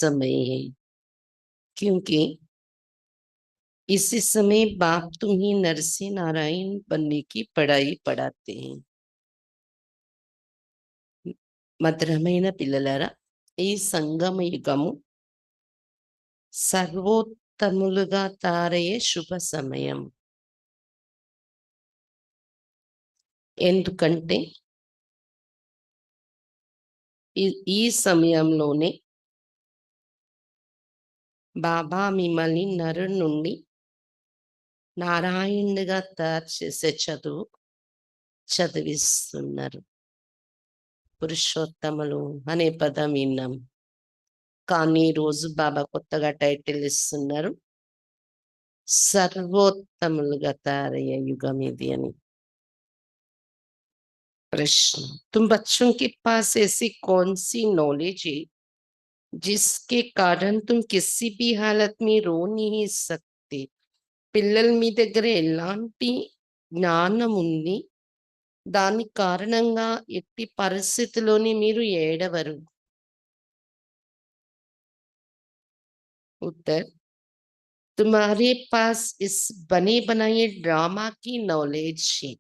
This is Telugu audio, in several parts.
समय है, क्योंकि इसी समय बाप तुम्हें नरसिंह नारायण बनने की पढ़ाई पढ़ाते हैं. మధురమైన పిల్లలారా, ఈ సంగమ యుగము సర్వోత్తములుగా తారయ్యే శుభ సమయం. ఎందుకంటే ఈ సమయంలోనే బాబా మిమ్మల్ని నరు నుండి నారాయణుడిగా తయారు చేసే చదువు చదివిస్తున్నారు. పురుషోత్తములు అనే పదం విన్నాం, కానీ ఈరోజు బాబా కొత్తగా టైటిల్ ఇస్తున్నారు, సర్వోత్తములుగా తయారయ్యే యుగం ఇది అని. प्रश्न: तुम बच्चों के पास ऐसी कौन सी नॉलेज है जिसके कारण तुम किसी भी हालत में रो नहीं सकते? పిల్లల మీ దగ్గర ఎలాంటి జ్ఞానం ఉంది, దాని కారణంగా ఎట్టి పరిస్థితిలోని మీరు ఏడవరు? उत्तर: तुम्हारे पास इस बने बनाए ड्रामा की नॉलेज है.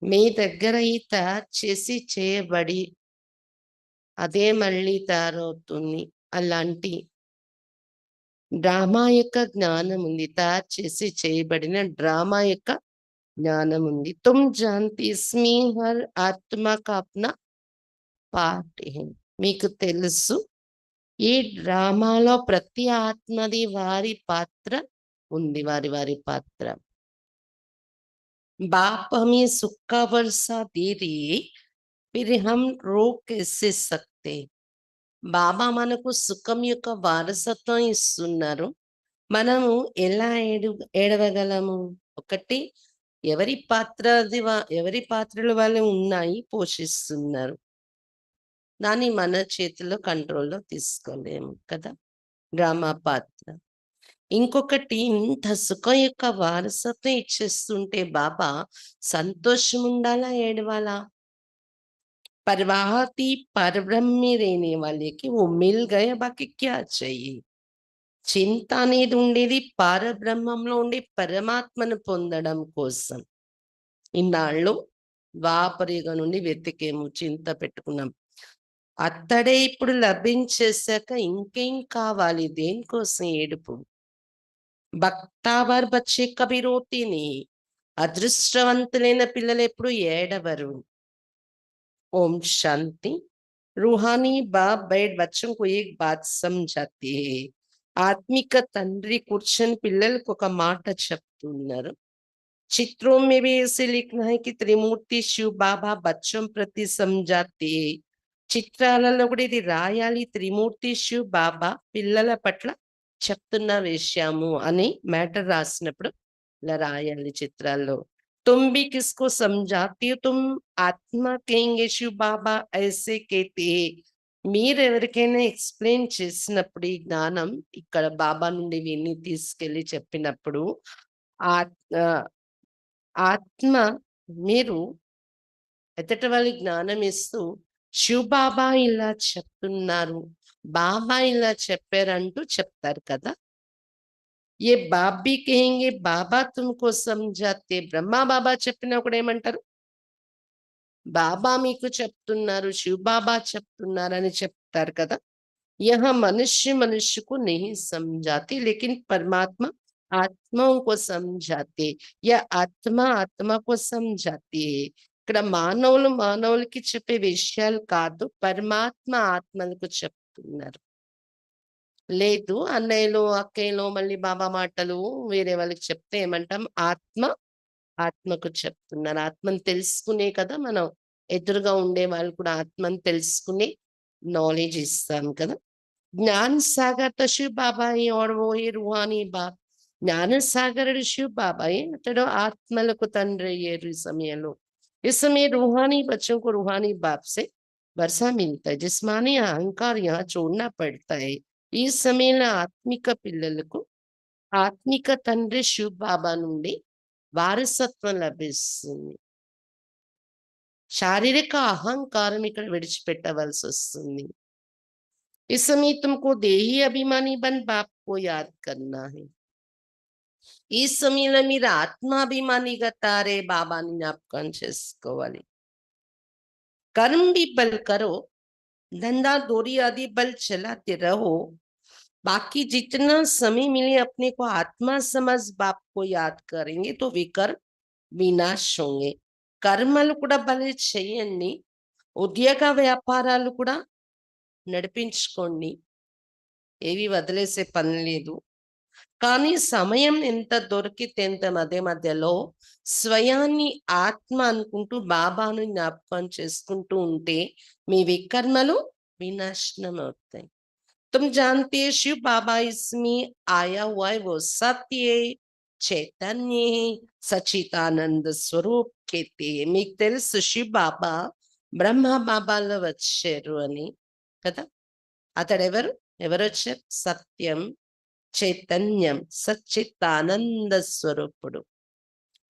మీ దగ్గర ఈ తయారు చేసి చేయబడి అదే మళ్ళీ తయారవుతుంది అలాంటి డ్రామా యొక్క జ్ఞానం ఉంది, తయారు చేసి చేయబడిన డ్రామా యొక్క జ్ఞానం ఉంది. తుమ్ జాన్తి ఇస్మి హర్ ఆత్మ కా అప్నా పార్ట్ హై. మీకు తెలుసు, ఈ డ్రామాలో ప్రతి ఆత్మది వారి పాత్ర ఉంది, వారి వారి పాత్ర. बाप हमें सुख का वर्षा दे रही, फिर हम रो कैसे सकते? బాబా మనకు సుఖం యొక్క వారసత్వం ఇస్తున్నారు, మనము ఎలా ఏడవగలము? ఒకటి, ఎవరి పాత్రలు వాళ్ళు ఉన్నాయి, పోషిస్తున్నారు, దాన్ని మన చేతిలో కంట్రోల్లో తీసుకోలేము కదా, డ్రామా పాత్ర. ఇంకొకటి, ఇంత సుఖం యొక్క వారసత్వం ఇచ్చేస్తుంటే బాబా సంతోషం ఉండాలా, ఏడవాలా? परवाहती परब्रह्म में रहने वाले कि वो मिल गए, बाकी क्या चाहिए? చింత అనేది ఉండేది పరబ్రహ్మంలో ఉండే పరమాత్మను పొందడం కోసం. ఇన్నాళ్ళు ద్వాపరయుగ నుండి వెతికేము, చింత పెట్టుకున్నాం, అత్తడే ఇప్పుడు లభించేశాక ఇంకేం కావాలి? దేనికోసం ఏడుపు? భక్తావర్ బచ్చే కభీ రోతే నీ. అదృష్టవంతులైన పిల్లలు ఎప్పుడు ఏడవరు. ओम शांति. रूहानी बाप बैठ बच्चों को एक बात समझाते हैं. ఆత్మిక తండ్రి కూర్చొని పిల్లలకు ఒక మాట చెప్తున్నారు. चित्रों में भी ऐसे लिखना है कि त्रिमूर्ति शिव बाबा बच्चों प्रति समझाते. చిత్రాలలో కూడా ఇది రాయాలి, త్రిమూర్తి శివ్ బాబా పిల్లల పట్ల చెప్తున్న విషయము అని మ్యాటర్ రాసినప్పుడు ఇలా రాయాలి చిత్రాల్లో. तुम भी किसको समझाती हो? तुम आत्मा कहेंगे शिव बाबा ऐसे कहते हैं. మీరు ఎవరికైనా ఎక్స్ప్లెయిన్ చేసినప్పుడు ఈ జ్ఞానం ఇక్కడ బాబా నుండి విని తీసుకెళ్ళి చెప్పినప్పుడు ఆత్మ మీరు ఎదుటి వాళ్ళకి జ్ఞానం ఇస్తూ శివ్ బాబా ఇలా చెప్తున్నారు, బాబా ఇలా చెప్పారంటూ చెప్తారు కదా. ఏ బాబీ కహెంగే బాబా తుమ్కో సమझाते. బ్రహ్మ బాబా చెప్పినా కూడా ఏమంటారు? బాబా మీకు చెప్తున్నారు, శివ్ బాబా చెప్తున్నారు అని చెప్తారు కదా. यह मनुष्य मनुष्य को नहीं समझाते, लेकिन परमात्मा आत्माओं को समझाते, या आत्मा आत्मा को समझाती है. ఇక్కడ మానవులకి చెప్పే విషయాలు కాదు, పరమాత్మ ఆత్మలకు చెప్తున్నారు. లేదు అన్నయ్యలు అక్కయ్యలు మళ్ళీ బాబా మాటలు వేరే వాళ్ళకి చెప్తే ఏమంటాం? ఆత్మకు చెప్తున్నారు. ఆత్మను తెలుసుకునే కదా మనం ఎదురుగా ఉండే వాళ్ళు కూడా ఆత్మను తెలుసుకునే నాలెడ్జ్ ఇస్తాం కదా. ज्ञान सागर तो शिव बाबा ही और वो ही रूहानी बाप. జ్ఞాన సాగరుడు శివ్ బాబాయే, అతడు ఆత్మలకు తండ్రి అయ్యారు ఈ సమయంలో. इस समय रूहानी बच्चों को रूहानी बाप से वर्षा मिलता है, जिस्मानी अहंकार यहाँ छोड़ना पड़ता है. ఈ సమయంలో ఆత్మిక పిల్లలకు ఆత్మిక తండ్రి శివ్ బాబా నుండి వారసత్వం లభిస్తుంది. శారీరక అహంకారం ఇక్కడ విడిచిపెట్టవలసి వస్తుంది. इस समय तुमको देही अभिमानी बन बाप को याद करना है. ఈ సమయంలో మీరు ఆత్మాభిమానిగా తారే బాబాని జ్ఞాపకం చేసుకోవాలి. कर्म भी बल करो, धंधा दोरी आदि बल चलाते रहो. बाकी जितना समय मिले अपने को आत्मा समझ बाप को याद करेंगे तो विकर्म వినాశ్ होंगे. కర్మలు కూడా భలే చెయ్యండి, ఉద్యోగ వ్యాపారాలు కూడా నడిపించుకోండి, ఏవి వదిలేసే పని లేదు. కానీ సమయం ఎంత దొరికితే ఎంత మధ్య మధ్యలో స్వయాన్ని ఆత్మ అనుకుంటూ బాబాను జ్ఞాపకం చేసుకుంటూ ఉంటే మీ వికర్మలు వినాశనం అవుతాయి. तुम जानते हो शिव बाबा इसमें आया हुआ है, वो सत्य है, చైతన్య సచితానంద స్వరూప్ కేతే. మీకు తెలుసు శివ్ బాబా బ్రహ్మ బాబాలో వచ్చారు అని కదా. అతడెవరు? ఎవరు వచ్చారు? సత్యం, చైతన్యం, సచ్చితానంద స్వరూపుడు.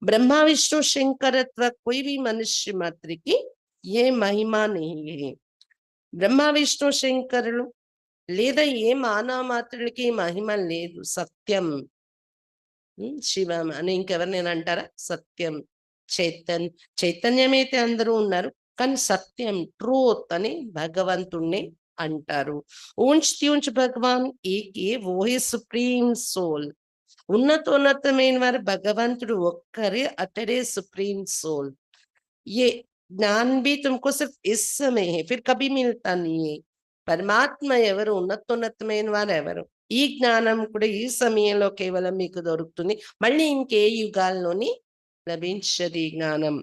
ब्रह्मा विष्णु शंकरत्व कोई भी मनुष्य मात्र की ये महिमा नहीं है. బ్రహ్మ విష్ణు శంకరులు లేదా ఏ మానవ మాత్రులకి మహిమ లేదు. సత్యం, శివం అని ఇంకెవరినైనా అంటారా? సత్యం, చైతన్యమైతే అందరూ ఉన్నారు, కానీ సత్యం, ట్రూత్ అని భగవంతుణ్ణి అంటారు. ఊంచ్ ఊంచ్ భగవాన్ ఏకే ఓహే సుప్రీం సోల్. ఉన్నతోన్నతమైన వారు భగవంతుడు ఒక్కరే, అతడే సుప్రీం सोल. ये ज्ञान भी तुमको सिर्फ इस समय है, फिर कभी मिलता नहीं है. పరమాత్మ ఎవరు, ఉన్నతోన్నతమైన వారు ఎవరు, ఈ జ్ఞానం కూడా ఈ సమయంలో కేవలం మీకు దొరుకుతుంది, మళ్ళీ ఇంకే యుగాల్లోని लभिंचद ज्ञानम.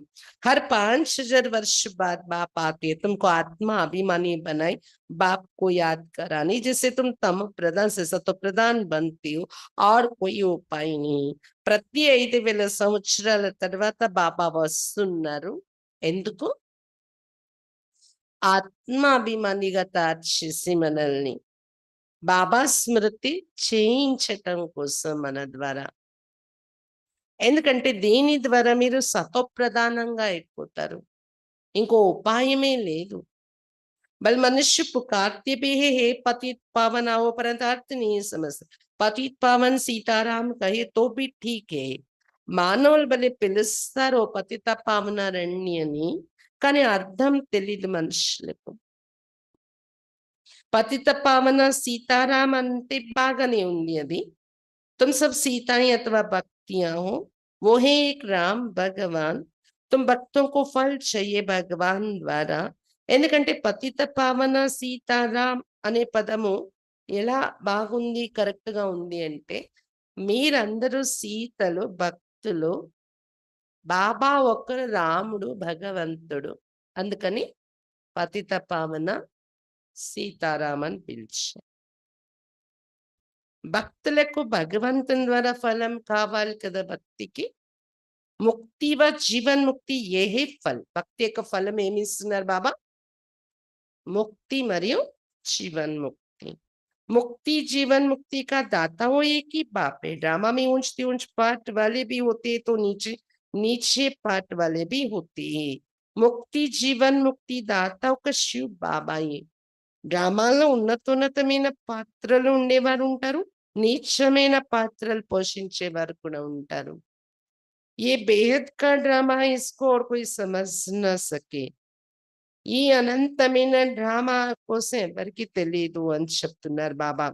हर 5000 वर्ष बाद बाप आते हैं तुमको आत्मा अभिमानी बनाए, बाप को याद कराने. जैसे तुम तम प्रधान से सतो प्रधान बनती हो और कोई उपाय नहीं. ప్రతి 5000 సంవత్సరాల తర్వాత బాబా వస్తున్నారు. ఎందుకు? ఆత్మాభిమానిగా తయారు చేసి మనల్ని బాబా స్మృతి చేయించటం కోసం మన ద్వారా. ఎందుకంటే దీని ద్వారా మీరు సతోప్రధానంగా అయిపోతారు, ఇంకో ఉపాయమే లేదు. बल मनुष्य पुकारते भी है, हे पतित पावन आओ, परंतु अर्थ नहीं समझते. पतित पावन सीताराम कहे तो भी ठीक है, మానవులు భలే పిలుస్తారు పతిత పావన రణ్య అని, కానీ అర్థం తెలీదు మనుషులకు. పతిత పావన సీతారాం అంటే బాగానే ఉంది అది. तुम सब सीताएं अथवा भक्तियां हो, वो है एक राम भगवान. तुम भक्तों को फल चाहिए भगवान द्वारा. ఎందుకంటే పతిత పావన సీతారాం అనే పదము ఎలా బాగుంది, కరెక్ట్ గా ఉంది అంటే, మీరందరూ సీతలు, భక్తులు, బాబా ఒక్కరు రాముడు, భగవంతుడు. అందుకని పతిత పావన సీతారాం అని పిలిచారు. భక్తులకు భగవంతుని ద్వారా ఫలం కావాలి కదా. భక్తికి ముక్తి వ జీవన్ ముక్తి ఏహే ఫల్. భక్తి యొక్క ఫలం ఏమి ఇస్తున్నారు బాబా? ముక్తి మరియు जीवन मुक्ति. मुक्ति जीवन मुक्ति का दाता हो एक ही बाप है. ड्रामा में ऊंच पाठ वाले भी होते तो नीचे नीचे पाठ वाले भी होते हैं. ముక్తి జీవన్ ముక్తి దాత ఒక శివ్ బాబాయే. డ్రామాలో ఉన్నతోన్నతమైన పాత్రలు ఉండేవారు ఉంటారు, నీచమైన పాత్రలు పోషించేవారు కూడా ఉంటారు. ये बेहद का ड्रामा है, इसको और कोई समझ न सके. ఈ అనంతమైన డ్రామా కోసం ఎవరికి తెలియదు అని చెప్తున్నారు బాబా.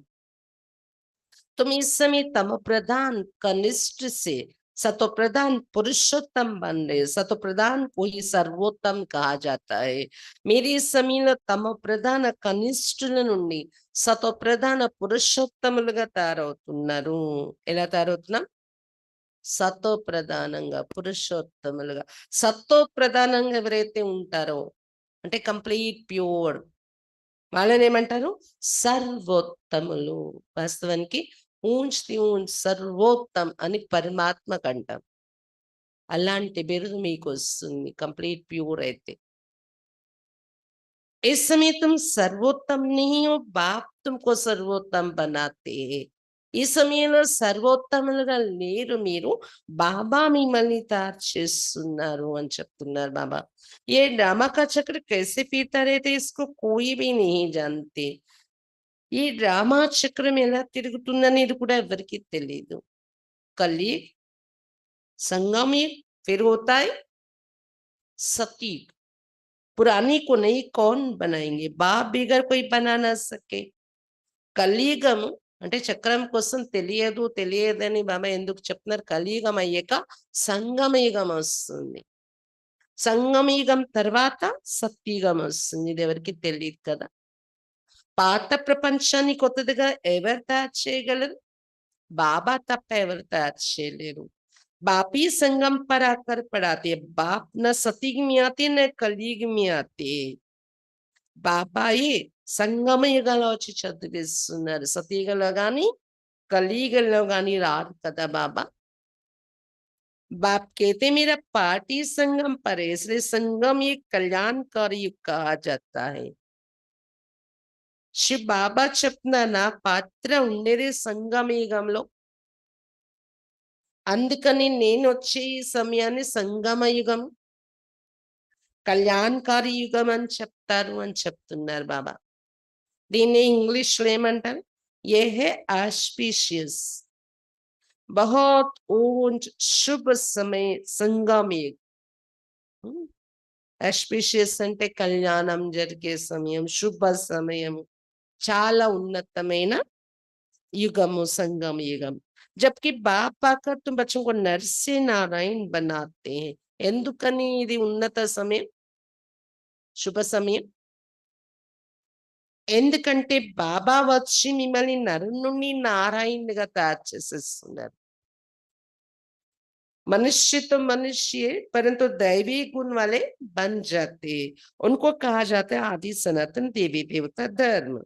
तुम इस समय तम प्रधान कनिष्ठ से सतो प्रधान पुरुषोत्तम बन रहे. सतो प्रधान को ही सर्वोत्तम कहा जाता है. మీరు ఈ సమయంలో తమ ప్రధాన కనిష్ఠుల నుండి సతో ప్రధాన పురుషోత్తములుగా తయారవుతున్నారు. ఎలా తయారవుతున్నాం? సతో ప్రధానంగా, పురుషోత్తములుగా. సత్తో ప్రధానంగా ఎవరైతే ఉంటారో అంటే కంప్లీట్ ప్యూర్, వాళ్ళని ఏమంటారు? సర్వోత్తములు. వాస్తవానికి ఊంచి సర్వోత్తం అని పరమాత్మకు అంటాం. అలాంటి బిరుదు మీకు వస్తుంది కంప్లీట్ ప్యూర్ అయితే. इस समय तुम सर्वोत्तम नहीं हो, बाप तुमको सर्वोत्तम बनाते हैं. ఈ సమయంలో సర్వోత్తములుగా లేరు మీరు, బాబా మిమ్మల్ని తయారు చేస్తున్నారు అని చెప్తున్నారు బాబా. ఏ డ్రామా కా చక్ర कैसे पीता रहते इसको कोई भी नहीं जानते. ఈ డ్రామా చక్రం ఎలా తిరుగుతుందనేది కూడా ఎవరికీ తెలీదు. कलयुग, संगम युग, फिर होता है सतयुग। पुरानी को नई कौन बनाएंगे? बाप बिगर कोई बना ना सके। కలియుగము అంటే చక్రం కోసం తెలియదని బాబా ఎందుకు చెప్తున్నారు? కలియుగం అయ్యాక సంగమయుగం వస్తుంది. సంగమయుగం తర్వాత సత్యుగం వస్తుంది. ఇది ఎవరికి తెలియదు కదా. పాత ప్రపంచాన్ని కొత్తదిగా ఎవరు తయారు చేయగలరు? బాబా తప్ప ఎవరు తయారు చేయలేరు. बाप ही संगम पर आकर पढ़ाते हैं। बाप न सतयुग में आते न कलयुग में आते। బాబాయే సంగమ యుగంలో వచ్చి చదివిస్తున్నారు. సతయుగంలో గాని కలియుగంలో గాని రారు కదా బాబా. बाप कहते मेरा पार्टी संगम पर है, इसलिए संगम ये कल्याणकारी युग कहा जाता है। శివ్ బాబా చెప్తున్నా నా పాత్ర ఉండేది సంగమ యుగంలో, అందుకని నేను వచ్చే ఈ సమయాన్ని సంగమ యుగం కళ్యాణకారి యుగం అని చెప్తారు అని చెప్తున్నారు బాబా. దీన్ని ఇంగ్లీష్లో ఏమంటారు? ఏ హే ఆస్పీషియస్ బహుత్ ऊंच शुभ समय संगम युग। ఆస్పీషియస్ అంటే కళ్యాణం జరిగే సమయం, శుభ సమయం, చాలా ఉన్నతమైన युगम संगम युगम। जबकि बाप आकर तुम बच्चों को नर से नारायण बनाते हैं। ఎందుకని ఇది ఉన్నత సమయం, శుభ సమయం? ఎందుకంటే బాబా వచ్చి మిమ్మల్ని నరు నుండి నారాయణుడిగా తయారు చేసేస్తున్నారు. मनुष्य तो मनुष्य है, परंतु दैवी गुण वाले बन जाते हैं। उनको कहा जाता है आदि सनातन देवी देवता धर्म।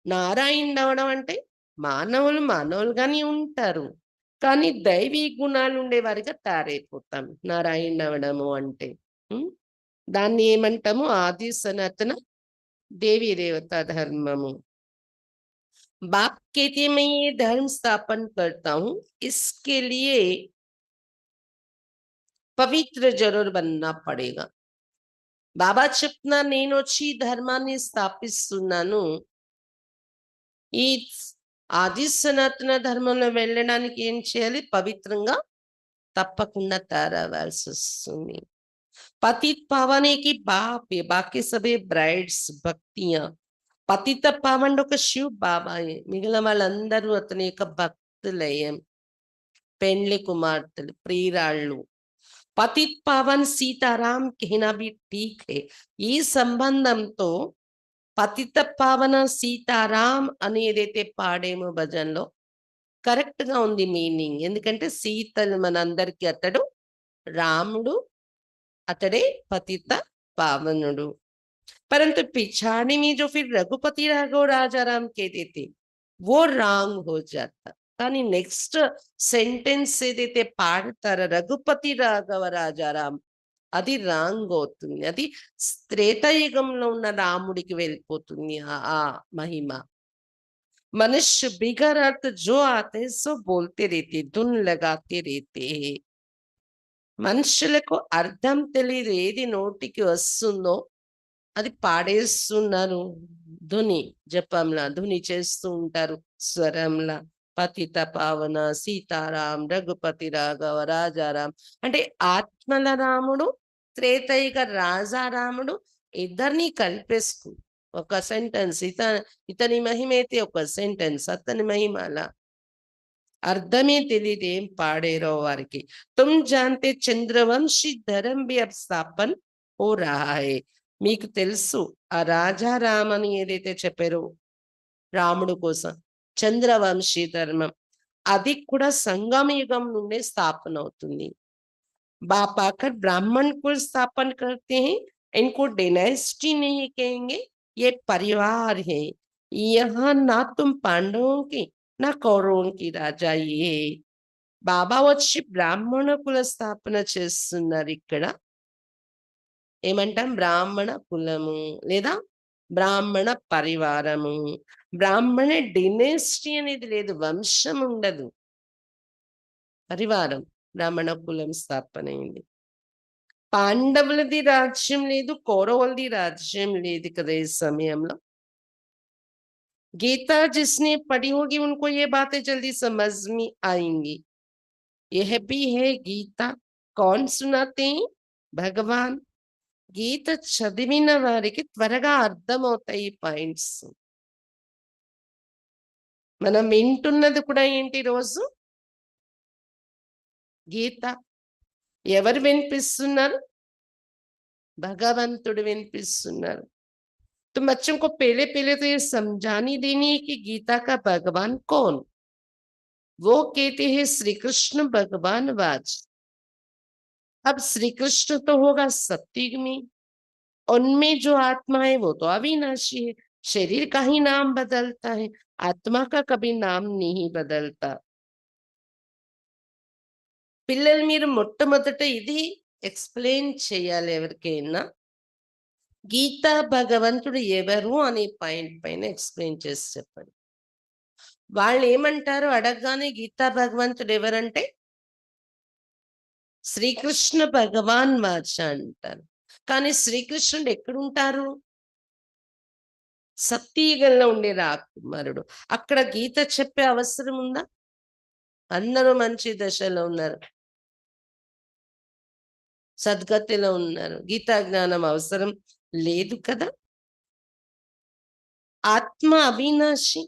నారాయణ అవడం అంటే మానవులుగానే ఉంటారు, కానీ దైవీ గుణాలు ఉండేవారిగా తయారైపోతాం నారాయణ అవడము అంటే. దాన్ని ఏమంటాము? ఆది సనాతన देवी देवता धर्मము। बाप कहते मैं ये धर्म स्थापन करता हूं, इसके लिए पवित्र जरूर बनना पड़ेगा। బాబా చెప్తున్నా నేను వచ్చి ధర్మాన్ని స్థాపిస్తున్నాను, ఈ ఆది సనాతన ధర్మంలో వెళ్ళడానికి ఏం చేయాలి? పవిత్రంగా తప్పకుండా తయారవ్వాల్సి వస్తుంది। పతిత్ పావనేకి బాప్ బాకి సభే బ్రైడ్స్ భక్తియా। పతిత పావనుడు ఒక శివ్ బాబాయే, మిగిలిన వాళ్ళందరూ అతని యొక్క భక్తులయ్యం, పెండ్లి కుమార్తెలు, ప్రియురాళ్ళు। పతిత్ పావన్ సీతారాం कहना भी ठीक है। ఈ సంబంధంతో పతిత పావన సీతారాం అని ఏదైతే పాడేమో భజనలో కరెక్ట్ గా ఉంది మీనింగ్. ఎందుకంటే సీతలు మనందరికీ అతడు రాముడు, అతడే పతిత పావనుడు। परंतु पिछाड़ी में जो फिर रघुपति राघव राजा राम कहते थे वो रॉन्ग हो जाता। కానీ నెక్స్ట్ సెంటెన్స్ ఏదైతే పాడతారో రఘుపతి రాఘవ రాజారాం, అది రాంగ్ అవుతుంది. అది త్రేతాయుగంలో ఉన్న రాముడికి వెళ్ళిపోతుంది ఆ మహిమ। मनुष्य बिगर अर्थ जो आते सो बोलते रहते, धुन लगाते रहते। మనుషులకు అర్థం తెలియదు, ఏది నోటికి వస్తుందో అది పాడేస్తున్నారు, ధుని జపంలా ధుని చేస్తూ ఉంటారు స్వరంలా। పతిత పావన సీతారాం రఘుపతి రాఘవ రాజారాం అంటే ఆత్మల రాముడు, త్రేతయుగ రాజారాముడు ఇద్దరిని కలిపేసుకు ఒక సెంటెన్స్। ఇతని మహిమైతే ఒక సెంటెన్స్, అతని మహిమ అలా అర్థమే తెలియదు ఏం పాడేరో వారికి। తుమ్ జాంతే చంద్రవంశీ ధర్మ భీ అబ్ స్థాపన్ హో రహా హై। మీకు తెలుసు ఆ రాజారాం అని ఏదైతే చెప్పారో రాముడు కోసం చంద్రవంశీ ధర్మం, అది కూడా సంగమ యుగం నుండే స్థాపన అవుతుంది। बाप आकर ब्राह्मण कुल स्थापन करते हैं। इनको डायनेस्टी नहीं कहेंगे, ये परिवार है। यहाँ ना तुम पांडवों की ना कौरवों की राजा ये। బాబా వచ్చి బ్రాహ్మణ కుల స్థాపన చేస్తున్నారు ఇక్కడ। ఏమంటాం? బ్రాహ్మణ కులము లేదా బ్రాహ్మణ పరివారము। బ్రాహ్మణ డినెస్టీ అనేది లేదు, వంశం ఉండదు, పరివారం బ్రాహ్మణ కులం స్థాపన అయింది। పాండవులది రాజ్యం లేదు, కౌరవులది రాజ్యం లేదు కదా ఈ సమయంలో। गीता जिसने पढ़ी होगी उनको ये बातें जल्दी समझ में आएंगी। यह भी है गीता। कौन सुनाते हैं? భగవాన్. గీత చదివిన వారికి త్వరగా అర్థమవుతాయి ఈ పాయింట్స్. మనం వింటున్నది కూడా ఏంటి రోజు? గీత. ఎవరు వినిపిస్తున్నారు? భగవంతుడు వినిపిస్తున్నారు. तो बच्चों को पहले पहले तो ये समझानी देनी है कि गीता का भगवान कौन? वो कहते हैं श्री कृष्ण भगवान वाच। अब श्री कृष्ण तो होगा सत्युग में, उनमें जो आत्मा है वो तो अविनाशी है। शरीर का ही नाम बदलता है, आत्मा का कभी नाम नहीं बदलता। పిల్లలు మీరు మొట్టమొదట ఇది ఎక్స్ప్లెయిన్ చేయాలి ఎవరికైనా. గీతా భగవంతుడు ఎవరు అనే పాయింట్ పైన ఎక్స్ప్లెయిన్ చేసి చెప్పండి. వాళ్ళు ఏమంటారు అడగగానే గీతా భగవంతుడు ఎవరంటే శ్రీకృష్ణ భగవాన్ వాచ అంటారు. కానీ శ్రీకృష్ణుడు ఎక్కడుంటారు? సత్యయుగంలో ఉండే రాకుమారుడు. అక్కడ గీత చెప్పే అవసరం ఉందా? అందరూ మంచి దశలో ఉన్నారు, సద్గతిలో ఉన్నారు, గీతా జ్ఞానం అవసరం లేదు కదా. ఆత్మ అవినాశి.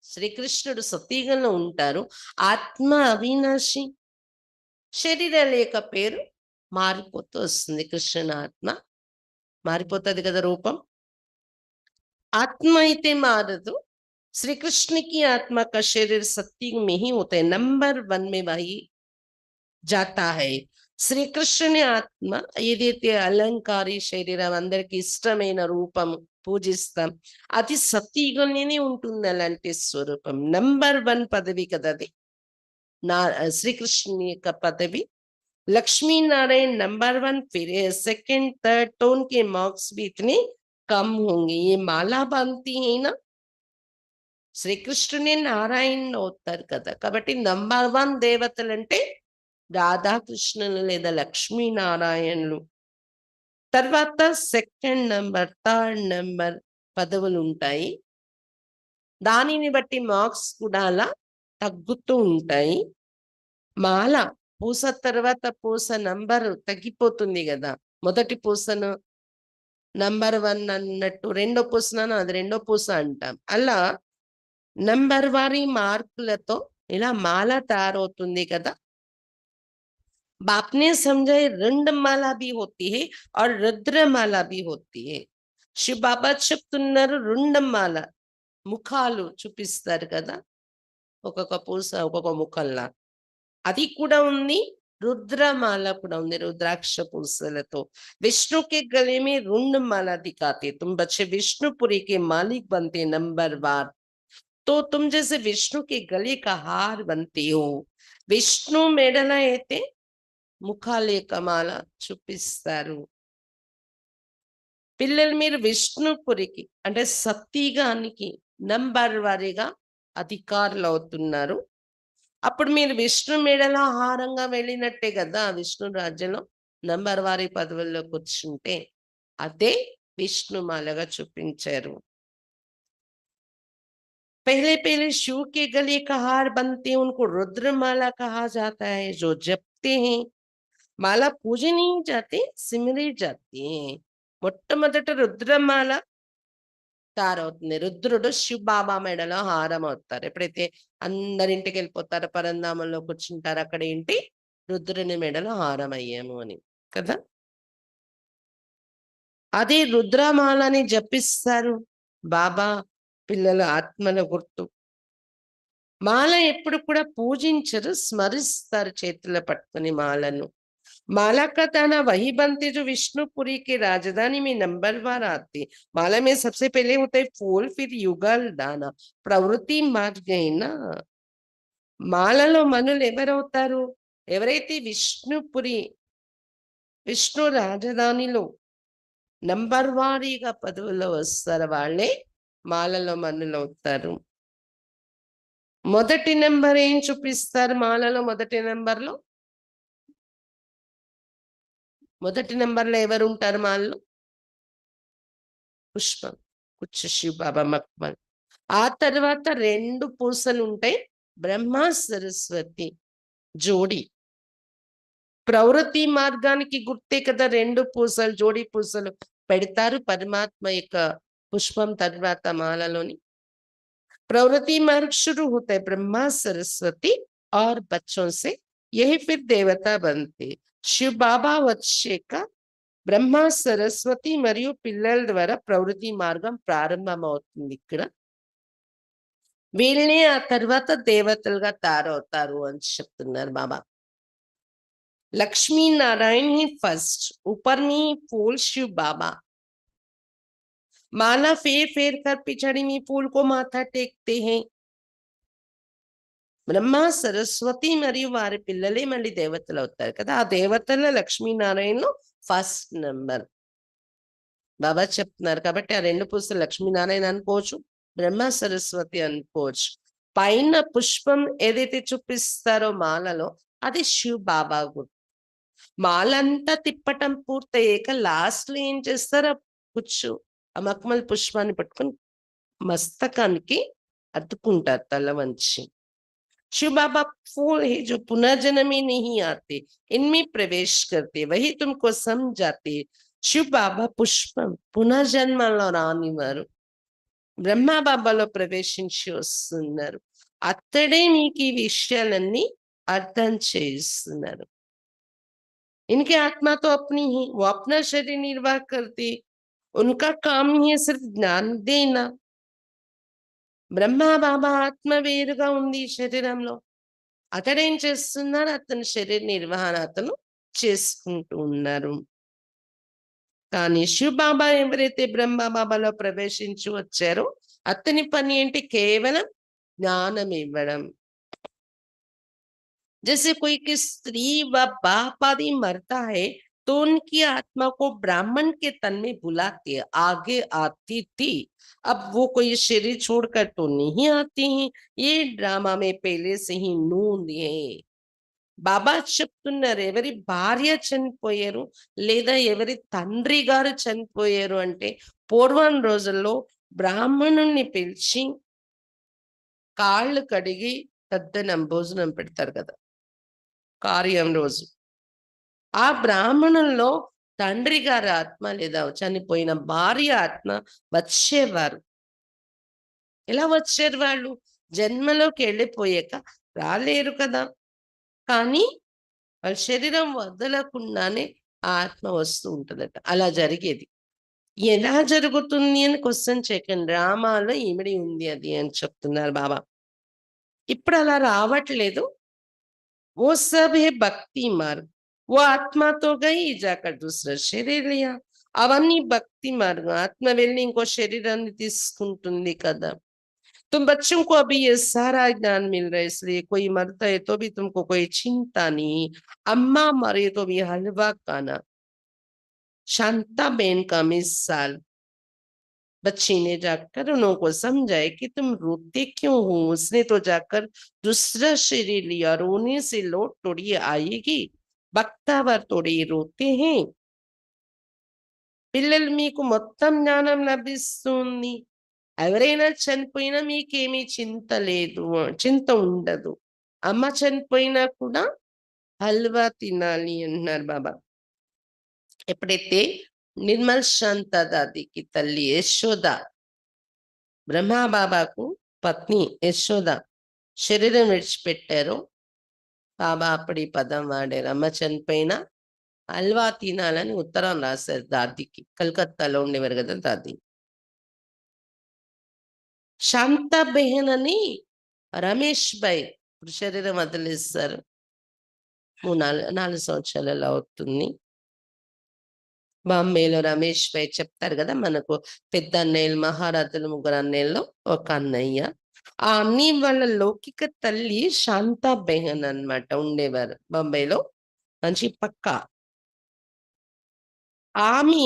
శ్రీకృష్ణుడు సత్యయుగంలో ఉంటారు, ఆత్మ అవినాశి. శరీరం లేక పేరు మారిపోతూ వస్తుంది. కృష్ణుని ఆత్మ మారిపోతుంది కదా రూపం. आत्मा అయితే మారదు. श्री कृष्ण की आत्मा का शरीर सत्युग में ही होता है, नंबर 1 में वही जाता है. శ్రీకృష్ణుని ఆత్మ ఏదైతే అలంకారి శరీరం అందరికి ఇష్టమైన రూపం పూజిస్తాం, అది సత్యయుగంలోనే ఉంటుంది. అలాంటి స్వరూపం నంబర్ 1 పదవి కదా అది. నా శ్రీకృష్ణుని యొక్క పదవి. लक्ष्मी नारायण नंबर 1, फिर सेकंड थर्ड तो उनके मार्क्स भी इतने कम होंगे. ये माला बांधती है ना, శ్రీకృష్ణుని నారాయణ అవుతారు కదా. కాబట్టి నంబర్ 1 దేవతలు అంటే రాధాకృష్ణులు లేదా లక్ష్మీనారాయణులు. తర్వాత సెకండ్ నెంబర్, థర్డ్ నెంబర్ పదవులు ఉంటాయి. దానిని బట్టి మార్క్స్ కూడా అలా తగ్గుతూ ఉంటాయి. మాల పూస తర్వాత పూస నంబర్ తగ్గిపోతుంది కదా. మొదటి పూసను నంబర్ 1 అన్నట్టు, రెండో పూసను అది రెండో పూస అంటాం. అలా నంబర్ వారి మార్కులతో ఇలా మాల తయారవుతుంది కదా. बाप ने समझाए रुंडमाला भी होती है और रुद्रमाला भी होती है. శివ బాబా చెప్తున్నారు రుండమాల, ముఖాలు చూపిస్తారు కదా, ఒక్కొక్క పూస ఒక్కొక్క ముఖంలా. అది కూడా ఉంది, रुद्रमाला కూడా ఉంది रुद्राक्ष పూసలతో. विष्णु के गले में रुंडमाला दिखाते, तुम बच्चे विष्णुपुरी के मालिक बनते नंबर बार, तो तुम जैसे विष्णु के गले का हार बनते हो. విష్ణు మెడల అయితే ముఖాలు యొక్క మాల చూపిస్తారు. పిల్లలు మీరు విష్ణుపురికి అంటే సత్యగానికి నంబర్ వారీగా అధికారులు అవుతున్నారు. అప్పుడు మీరు విష్ణు మెడల హారంగా వెళ్ళినట్టే కదా. విష్ణు రాజ్యంలో నంబర్ వారి పదవుల్లో కూర్చుంటే అదే విష్ణుమాలగా చూపించారు. पहले पहले शिव के गले का हार बनते हैं, उनको रुद्रमाला कहा जाता है. जो जपते हैं माला पूजे नहीं जाते, सिमरे जाते हैं. మొట్టమొదట రుద్రమాల తయారవుతుంది. రుద్రుడు శివ బాబా మెడలో హారం అవుతారు. ఎప్పుడైతే అందరింటికి వెళ్ళిపోతారో, పరంధామంలో కూర్చుంటారు, అక్కడ ఏంటి రుద్రుని మెడలో హారం అయ్యాము అని కదా. అదే రుద్రమాలని జపిస్తారు బాబా పిల్లల ఆత్మల గుర్తు. మాల ఎప్పుడు కూడా పూజించరు, స్మరిస్తారు చేతుల పట్టుకుని మాలను. माला का दाना वही बनते जो विष्णुपुरी के राजधानी में नंबर 1 आते. माला में सबसे पहले होता है फूल, फिर युगल दाना. ప్రవృత్తి మార్గ అయినా మాలలో మనులు ఎవరవుతారు? ఎవరైతే విష్ణుపురి విష్ణు రాజధానిలో నంబర్ వారీగా పదవుల్లో వస్తారో వాళ్ళే మాలలో మనులు అవుతారు. మొదటి నెంబర్ ఏం చూపిస్తారు మాలలో? మొదటి నెంబర్లో ఎవరు ఉంటారు మాల్లో? పుష్పం, కుచ్చ శివ బాబా మక్మల్. ఆ తర్వాత 2 పూసలుంటాయి. బ్రహ్మ, సరస్వతి జోడి. ప్రవృత్తి మార్గానికి గుర్తే కదా 2 పూసలు, జోడి పూసలు పెడతారు పరమాత్మ యొక్క పుష్పం తర్వాత మాలలోని. प्रवृत्ति मार्ग शुरू होता है ब्रह्मा, सरस्वती और बच्चों से, यही फिर देवता बनते. शिव बाबा వచ్చాక బ్రహ్మ, సరస్వతి మరియు పిల్లల ద్వారా ప్రవృత్తి మార్గం ప్రారంభమవుతుంది ఇక్కడ. వీళ్ళే ఆ తర్వాత దేవతలుగా తయారవుతారు అని చెప్తున్నారు బాబా. लक्ष्मी नारायण ही फर्स्ट, ऊपर में फूल शिव बाबा, माला फेर फेर कर पिछड़ी में फूल को माथा टेकते हैं. బ్రహ్మ, సరస్వతి మరియు వారి పిల్లలే మళ్ళీ దేవతలు అవుతారు కదా. ఆ దేవతల లక్ష్మీనారాయణలు ఫస్ట్ నెంబర్ బాబా చెప్తున్నారు. కాబట్టి ఆ 2 పూసలు లక్ష్మీనారాయణ అనుకోవచ్చు, బ్రహ్మ, సరస్వతి అనుకోవచ్చు. పైన పుష్పం ఏదైతే చూపిస్తారో మాలలో, అది శివ్ బాబా గుర్తు. మాలంతా తిప్పటం పూర్తయ్యాక లాస్ట్ లో ఏం చేస్తారో పుచ్చు ఆ మక్మల్ పుష్పాన్ని పట్టుకొని మస్తకానికి అద్దుకుంటారు తల వంచి. शिव बाबा फूल है जो पुनर्जन्म में नहीं आते, इनमें प्रवेश करते, वही तुमको समझाते. शिव बाबा పుష్పం పునర్జన్మలో రానివారు, బ్రహ్మ బాబాలో ప్రవేశించి వస్తున్నారు. అతడే మీకు ఈ విషయాలన్నీ అర్థం చేస్తున్నారు. इनके आत्मा तो अपनी ही, वो अपना शरीर निर्वाह करते, उनका काम ही है सिर्फ ज्ञान देना. బ్రహ్మ బాబా ఆత్మ వేరుగా ఉంది ఈ శరీరంలో. అతడేం చేస్తున్నారు? అతని శరీర నిర్వహణ అతను చేసుకుంటూ ఉన్నారు. కానీ శివ్ బాబా ఎవరైతే బ్రహ్మ బాబాలో ప్రవేశించి వచ్చారో అతని పని ఏంటి? కేవలం జ్ఞానం ఇవ్వడం. जैसे कोई की स्त्री व बाप आदि मरता है तो उनकी आत्मा को ब्राह्मण के तन में बुला के आगे आती थी. अब वो कोई शरीर छोड़कर तो नहीं आती हैं, ये ड्रामा में पहले से ही नूंद है. బాబా చెప్తున్నారు, ఎవరి భార్య చనిపోయారు లేదా ఎవరి తండ్రి గారు చనిపోయారు అంటే పూర్వం రోజుల్లో బ్రాహ్మణుణ్ణి పిలిచి కాళ్ళు కడిగి తద్దనం భోజనం పెడతారు కదా కార్యం రోజు. ఆ బ్రాహ్మణుల్లో తండ్రి గారి ఆత్మ లేదా చనిపోయిన భార్య ఆత్మ వచ్చేవారు. ఎలా వచ్చారు వాళ్ళు? జన్మలోకి వెళ్ళిపోయాక రాలేరు కదా, కానీ వాళ్ళ శరీరం వదలకుండానే ఆ ఆత్మ వస్తూ ఉంటుందట. అలా జరిగేది. ఎలా జరుగుతుంది అని క్వశ్చన్ చేయకండి, డ్రామాలో ఇమిడి ఉంది అది అని చెప్తున్నారు బాబా. ఇప్పుడు అలా రావట్లేదు. वो सब है భక్తి మార్గ్, वो ఆత్మ तो गई जाकर दूसरा शरीर लिया. అవన్నీ భక్తి మార్గం. ఆత్మ వెళ్ళి ఇంకో శరీరాన్ని తీసుకుంటుంది కదా. तुम बच्चों को अभी ये सारा ज्ञान मिल रहा है, इसलिए कोई मरता है तो भी तुमको कोई चिंता नहीं. अम्मा मरे तो भी हलवा खाना. शांता बेन का मिसाल, बच्ची ने जाकर उनको समझाया कि तुम रोते क्यों हो, उसने तो जाकर दूसरा शरीर लिया, रोने से लौट थोड़ी आएगी, बक्तावर थोड़ी रोते हैं. పిల్లలు మీకు మొత్తం జ్ఞానం లభిస్తుంది. ఎవరైనా చనిపోయినా మీకేమీ చింత లేదు, చింత ఉండదు. అమ్మ చనిపోయినా కూడా హల్వా తినాలి అంటున్నారు బాబా. ఎప్పుడైతే నిర్మల్ శాంత దాదికి తల్లి యశోద, బ్రహ్మా బాబాకు పత్ని యశోద శరీరం విడిచిపెట్టారో బాబా అప్పుడు ఈ పదం వాడారు. అమ్మ చనిపోయినా హల్వా తినాలని ఉత్తరం రాశారు దాదికి. కలకత్తాలో ఉండేవారు కదా దాది. శాంతా బెహన్ అని రమేష్ భాయ్ ఇప్పుడు శరీరం వదిలేస్తారు. 4 సంవత్సరాలు అవుతుంది. బాంబేలో రమేష్ భాయ్ చెప్తారు కదా, మనకు పెద్ద అన్నయ్యలు, మహారథులు 3 అన్నయ్యల్లో ఒక అన్నయ్య. ఆ అన్నయ్య వాళ్ళ లౌకిక తల్లి శాంతా బెహన్ అన్నమాట ఉండేవారు బాంబేలో. మంచి పక్కా ఆమె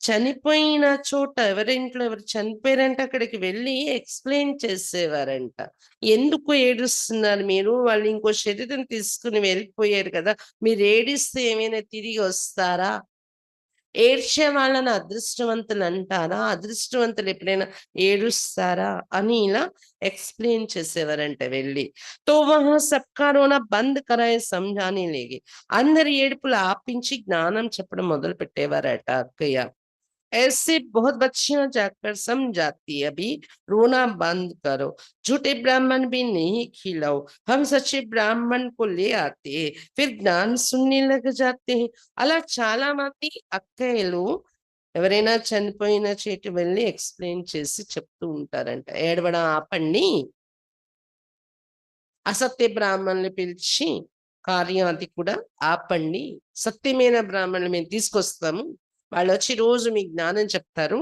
చనిపోయిన చోట ఎవరింట్లో ఎవరు చనిపోయారంటే అక్కడికి వెళ్ళి ఎక్స్ప్లెయిన్ చేసేవారంట. ఎందుకు ఏడుస్తున్నారు మీరు? వాళ్ళు ఇంకో శరీరం తీసుకుని వెళ్ళిపోయారు కదా, మీరు ఏడిస్తే ఏమైనా తిరిగి వస్తారా? ఏడ్చే వాళ్ళని అదృష్టవంతులు అంటారా? అదృష్టవంతులు ఎప్పుడైనా ఏడుస్తారా? అని ఇలా ఎక్స్‌ప్లెయిన్ చేసేవారంట వెళ్లి. తో వహా సబ్కా రోనా బంద్ కరాయే సంజానే లేగే. అందరి ఏడుపులు ఆపించి జ్ఞానం చెప్పడం మొదలుపెట్టేవారట అక్కయ్య. ऐसे बहुत बच्चियां जाकर समझाती है अभी रोना बंद करो, झूठे ब्राह्मण भी नहीं खिलाओ, हम सच्चे ब्राह्मण को ले आते हैं, फिर ज्ञान सुनने लग जाते हैं. అలా చాలా మంది అక్కయ్యలు ఎవరైనా చనిపోయిన చేటు వెళ్ళి ఎక్స్ప్లెయిన్ చేసి చెప్తూ ఉంటారంట. ఏడవడం ఆపండి, అసత్య బ్రాహ్మణుల్ని పిలిచి కార్యం అది కూడా ఆపండి, సత్యమైన బ్రాహ్మణులు మేము తీసుకొస్తాము, వాళ్ళొచ్చి రోజు మీకు జ్ఞానం చెప్తారు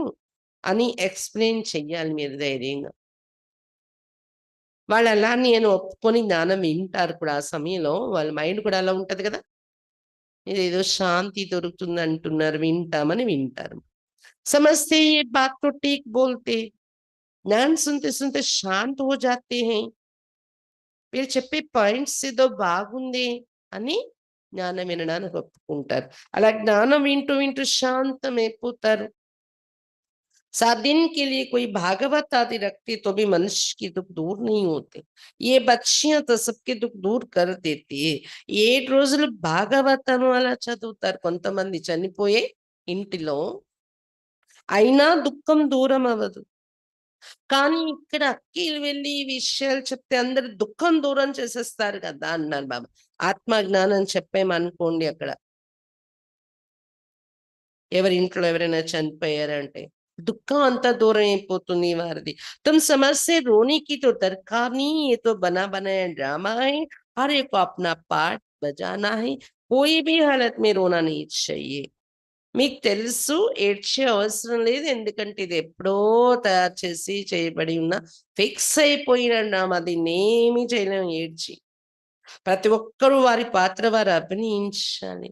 అని ఎక్స్‌ప్లెయిన్ చెయ్యాలి మీరు ధైర్యంగా. వాళ్ళలా నేను ఒప్పుకొని జ్ఞానం వింటారు కూడా ఆ సమయంలో. వాళ్ళ మైండ్ కూడా అలా ఉంటది గదా! ఇదేదో శాంతి దొరుకుతుందంటున్నారు వింటామని వింటారు. समझते ये बात तो ठीक बोलते, ज्ञान सुनते-सुनते शांत हो जाते हैं. వీళ్ళు చెప్పే పాయింట్స్ ఏదో బాగుంది అని జ్ఞానం వినడానికి ఒప్పుకుంటారు. అలా జ్ఞానం వింటూ వింటూ శాంతమైపోతారు. 7 दिन के लिए कोई भागवत आदि रखते तो भी मनुष्य के दुख दूर नहीं होते. ये बच्चियां तो सबके दुख दूर कर देती है. 7 రోజులు భాగవతం అలా చదువుతారు కొంతమంది చనిపోయే ఇంటిలో. అయినా దుఃఖం దూరం అవ్వదు. కానీ ఇక్కడ అక్కీలు వెళ్లి ఈ విషయాలు చెప్తే అందరు దుఃఖం దూరం చేసేస్తారు కదా అన్నారు బాబా. ఆత్మ జ్ఞానం చెప్పామనుకోండి అక్కడ. ఎవరి ఇంట్లో ఎవరైనా చనిపోయారంటే. दुखों अंता दूर అయిపోతుంది వారిది. तुम समझ से रोने की तो दरकार नहीं, ये तो बना बनाया ड्रामा है, हर एक को अपना पार्ट बजाना है, कोई भी हालत में रोना नहीं चाहिए. మీకు తెలుసు ఏడ్చే అవసరం లేదు. ఎందుకంటే ఇది ఎప్పుడో తయారు చేసి చేయబడి ఉన్న ఫిక్స్ అయిపోయిన డ్రామా. దీన్నేమి చేయలేం ఏడ్చి. ప్రతి ఒక్కరు వారి పాత్ర వారు అభినయించాలి.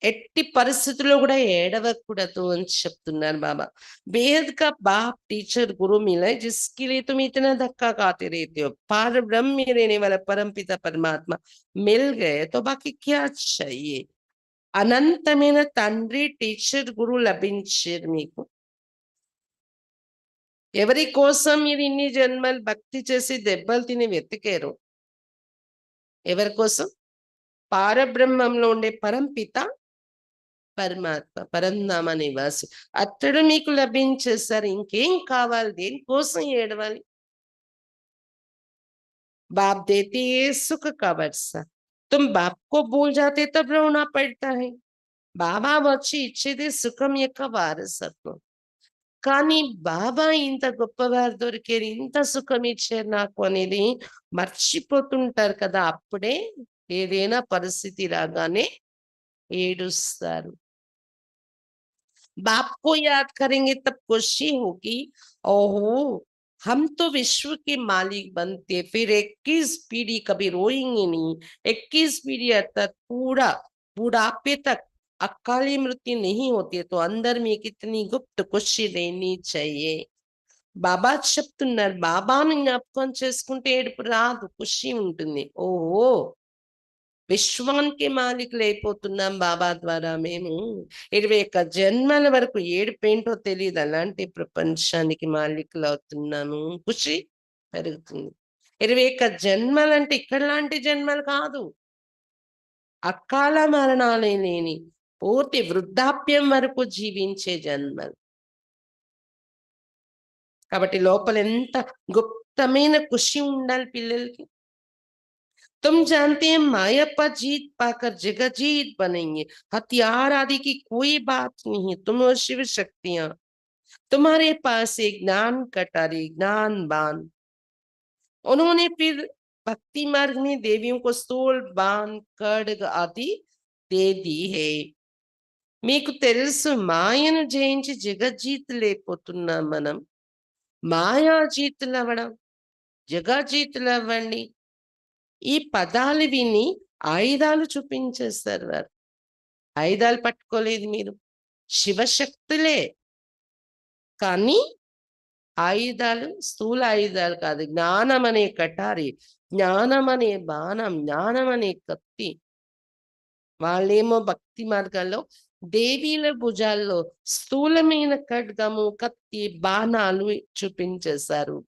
ఎట్టి పరిస్థితుల్లో కూడా ఏడవకూడదు అని చెప్తున్నారు బాబా. बेहद का बाप टीचर गुरु मिला है जिसके लिए तुम इतना धक्का खाते रहते हो. पार ब्रह्म में रहने वाला परम पिता परमात्मा मिल गए तो बाकी क्या चाहिए. అనంతమైన తండ్రి టీచర్ గురువు లభించారు మీకు. ఎవరి కోసం మీరు ఇన్ని జన్మలు భక్తి చేసి దెబ్బలు తిని వెతికారు? ఎవరి కోసం? పారబ్రహ్మంలో ఉండే పరంపిత పరమాత్మ పరంధామ నివాసి అతడు మీకు లభించేసారు. ఇంకేం కావాలి? దేనికోసం ఏడవాలి? बाप देते ये सुख का वर्षा, तुम बाप को भूल जाते तब रोना पड़ता है. బాబా వచ్చి ఇచ్చేది సుఖం యొక్క వారసత్వం. కానీ బాబా ఇంత గొప్పవారు దొరికారు, ఇంత సుఖం ఇచ్చారు నాకు అనేది మర్చిపోతుంటారు కదా. అప్పుడే ఏదైనా పరిస్థితి రాగానే ఏడుస్తారు. बाप को याद करेंगे तब खुशी होगी. ओहो, हम तो विश्व के मालिक बनते, फिर 21 पीढ़ी कभी रोएंगे नहीं. 21 पीढ़ी अर्थात पूरा बुढ़ापे तक अकाली मृत्यु नहीं होती है, तो अंदर में कितनी गुप्त खुशी रहनी चाहिए. బాబా చెప్తున్నారు. బాబాని జ్ఞాపకం చేసుకుంటే ఏడుపు రాదు, ఖుషి ఉంటుంది. ఓహో, విశ్వానికి మాలికులైపోతున్నాం బాబా ద్వారా మేము. 21 జన్మల వరకు ఏడుపేంటో తెలీదు. అలాంటి ప్రపంచానికి మాలికులవుతున్నాము. ఖుషి పెరుగుతుంది. 21 జన్మలంటే ఇక్కడలాంటి జన్మలు కాదు. అకాల మరణాలే లేని పూర్తి వృద్ధాప్యం వరకు జీవించే జన్మలు. కాబట్టి లోపల ఎంత గుప్తమైన ఖుషి ఉండాలి పిల్లలకి. तुम जानते हैं माया पर जीत पाकर जगत जीत बनेंगे. हथियार आदि की कोई बात नहीं, तुम और शिव शक्तियां, तुम्हारे पास एक ज्ञान कटारी ज्ञान बाण. उन्होंने फिर भक्ति मार्ग में देवियों को स्तूल बाण खड्ग आदि दे दी है. మీకు తెలుసు మాయను జయించి జగజ్జీతులైపోతున్నాం మనం. మాయా జీతులవ్వడం, జగజ్జీతులవ్వండి. ఈ పదాలు విని ఆయుధాలు చూపించేస్తారు వారు. ఆయుధాలు పట్టుకోలేదు మీరు. శివశక్తులే. కానీ ఆయుధాలు స్థూల ఆయుధాలు కాదు. జ్ఞానం అనే కటారి, జ్ఞానం అనే బాణం, జ్ఞానం అనే కత్తి. వాళ్ళేమో భక్తి మార్గాల్లో దేవీల భుజాల్లో స్థూలమైన ఖడ్గము, కత్తి, బాణాలు చూపించేశారు.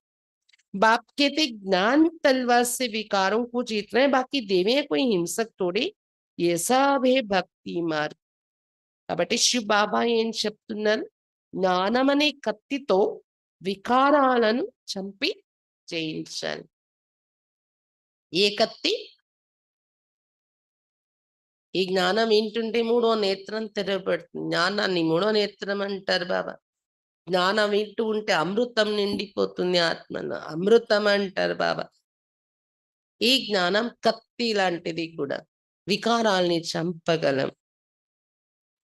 बाप कहते ज्ञान तलवार से विकारों को जीत रहे हैं, बाकी देवे कोई हिंसक थोड़ी, ये सब है భక్తి మార్గం. కాబట్టి శివ బాబా ఏం చెప్తున్నారు? జ్ఞానం అనే కత్తితో వికారాలను చంపి జయించాలి. ఏ కత్తి? ఈ జ్ఞానం ఏంటుంటే మూడో నేత్రం తెరవబడుతుంది. జ్ఞానాన్ని మూడో నేత్రం అంటారు బాబా. జ్ఞానం వింటూ ఉంటే అమృతం నిండిపోతుంది ఆత్మలో. అమృతం అంటారు బాబా. ఈ జ్ఞానం కత్తి లాంటిది కూడా. వికారాల్ని చంపగలం.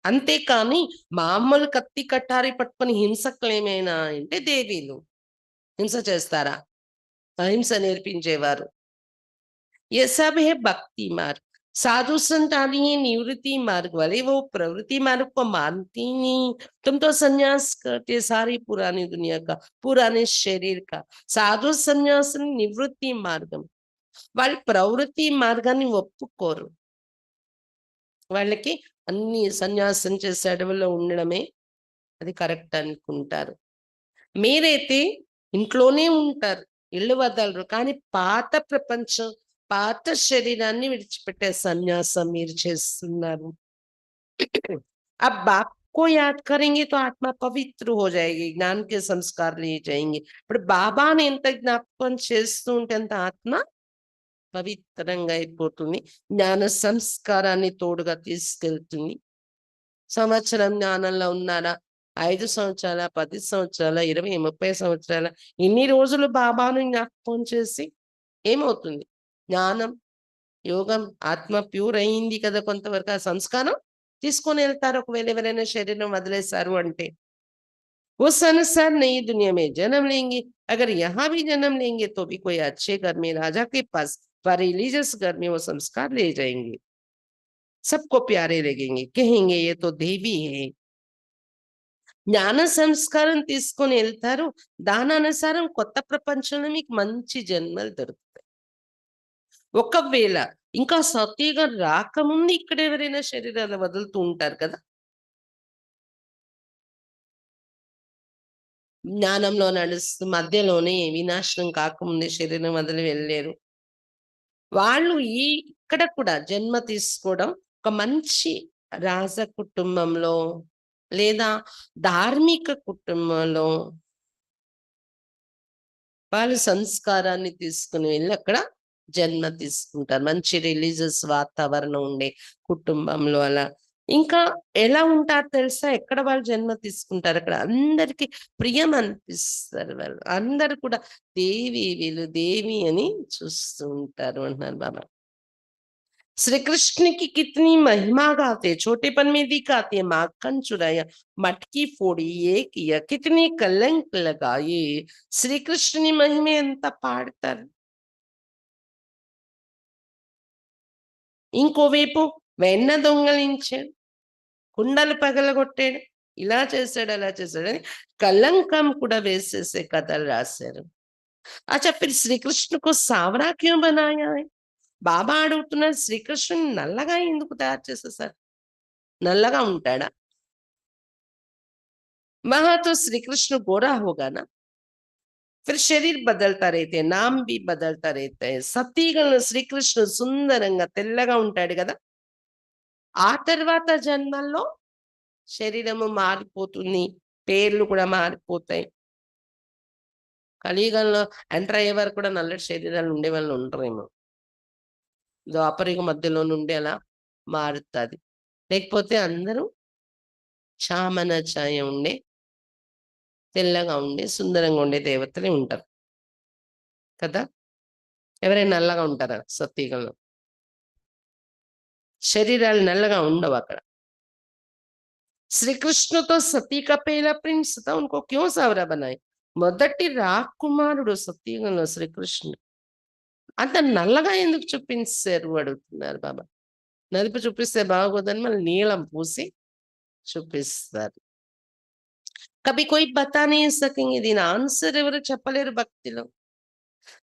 అంతేకాని మామూలు కత్తి కట్టారి పట్టుకొని హింసకులేమైనా అంటే దేవీలు హింస చేస్తారా? అహింస నేర్పించేవారు. ये सब है भक्ति मार्ग. साधु संत आदि ये निवृत्ति मार्ग वाले, वो प्रवृत्ति मार्ग को मानते ही नहीं. तुम तो संन्यास करते सारी पुरानी दुनिया का, पुराने शरीर का. साधु संन्यास निवृत्ति మార్గం. వాళ్ళు ప్రవృత్తి మార్గాన్ని ఒప్పుకోరు. వాళ్ళకి అన్ని సన్యాసం చేసే అడవుల్లో ఉండడమే అది కరెక్ట్ అనుకుంటారు. మీరైతే ఇంట్లోనే ఉంటారు, ఇల్లు వదలరు, కానీ పాత ప్రపంచం, పాత శరీరాన్ని విడిచిపెట్టే సన్యాసం మీరు చేస్తున్నారు. अब बाप को याद करेंगे तो आत्मा पवित्र हो जाएगी, ज्ञान के संस्कार लिए जाएंगे. ఇప్పుడు బాబాని ఎంత జ్ఞాపకం చేస్తూ ఉంటే అంత ఆత్మ పవిత్రంగా అయిపోతుంది. జ్ఞాన సంస్కారాన్ని తోడుగా తీసుకెళ్తుంది. సంవత్సరం జ్ఞానంలో ఉన్నారా? 5 సంవత్సరాల, 10 సంవత్సరాల, 20, 30 సంవత్సరాల, ఇన్ని రోజులు బాబాను జ్ఞాపకం చేసి ఏమవుతుంది? జ్ఞానం, యోగం, ఆత్మ ప్యూర్ అయింది కదా కొంతవరకు. ఆ సంస్కారం తీసుకొని వెళ్తారు. ఒకవేళ ఎవరైనా శరీరం వదిలేశారు అంటే वो संसार नई दुनिया में जन्म लेंगे. अगर यहाँ भी जन्म लेंगे तो भी कोई अच्छे घर में राजा के पास व रिलीजियस घर में वो संस्कार ले जाएंगे. सबको प्यारे लगेंगे, कहेंगे ये तो देवी है. జ్ఞాన సంస్కారం తీసుకొని వెళ్తారు. దానానుసారం కొత్త ప్రపంచంలో మీకు మంచి జన్మలు దొరుకుతాయి. ఒకవేళ ఇంకా సత్యుగం రాకముందు ఇక్కడ ఎవరైనా శరీరాలు వదులుతూ ఉంటారు కదా, జ్ఞానంలో నడుస్తూ మధ్యలోనే వినాశనం కాకముందే శరీరం వదిలి వెళ్ళారు. వాళ్ళు ఇక్కడ కూడా జన్మ తీసుకోవడం ఒక మంచి రాజ కుటుంబంలో లేదా ధార్మిక కుటుంబంలో వాళ్ళు సంస్కారాన్ని తీసుకుని వెళ్ళి అక్కడ జన్మ తీసుకుంటారు. మంచి రిలీజియస్ వాతావరణం ఉండే కుటుంబంలో అలా. ఇంకా ఎలా ఉంటారు తెలుసా? ఎక్కడ వాళ్ళు జన్మ తీసుకుంటారు అక్కడ అందరికి ప్రియం అనిపిస్తారు. వాళ్ళు అందరు కూడా దేవి, వీళ్ళు దేవి అని చూస్తూ ఉంటారు అంటున్నారు బాబా. श्री कृष्ण की कितनी महिमा गाते, छोटेपन में दिखाते, माखन चुराया, मटकी फोड़ी, ये किया, कितनी कलंक लगाए. శ్రీకృష్ణుని మహిమ ఎంత పాడతారు. ఇంకోవైపు వెన్న దొంగలించాడు, కుండలు పగలగొట్టాడు, ఇలా చేశాడు, అలా చేశాడని కలంకం కూడా వేసేసే కథలు రాశారు. अच्छा फिर श्री कृष्ण को सांवरा क्यों बनाया है? బాబా అడుగుతున్నారు, శ్రీకృష్ణుని నల్లగా ఎందుకు తయారు చేసేసారు? నల్లగా ఉంటాడా? वहां तो श्री कृष्ण गोरा होगा ना. फिर शरीर बदलता रहते हैं, नाम भी बदलता रहता है. సతీగణ శ్రీకృష్ణుడు సుందరంగా తెల్లగా ఉంటాడు కదా. ఆ తర్వాత జన్మల్లో శరీరము మారిపోతుంది, పేర్లు కూడా మారిపోతాయి. కలియుగంలో ఎంటర్ అయ్యే వారు కూడా నల్లటి శరీరాలు ఉండే వాళ్ళు ఉండరేమో. ద్వాపరయుగ మధ్యలో నుండి అలా మారుతుంది. లేకపోతే అందరూ చామన ఛాయ ఉండే, తెల్లగా ఉండే, సుందరంగా ఉండే దేవతలే ఉంటారు కదా. ఎవరైనా నల్లగా ఉంటారా సత్యుగంలో? శరీరాలు నల్లగా ఉండవు అక్కడ. శ్రీకృష్ణతో సతీ का पहला प्रिंस था, उनको क्यों सावरा बनाए? మొదటి రాకుమారుడు సత్యుగంలో శ్రీకృష్ణుడు. అంత నల్లగా ఎందుకు చూపించారు అడుగుతున్నారు బాబా. నలుపు చూపిస్తే బాగోదని మళ్ళీ నీలం పూసి చూపిస్తారు. కभी कोई बता नहीं सकेंगे, దీని ఆన్సర్ ఎవరు చెప్పలేరు భక్తిలో.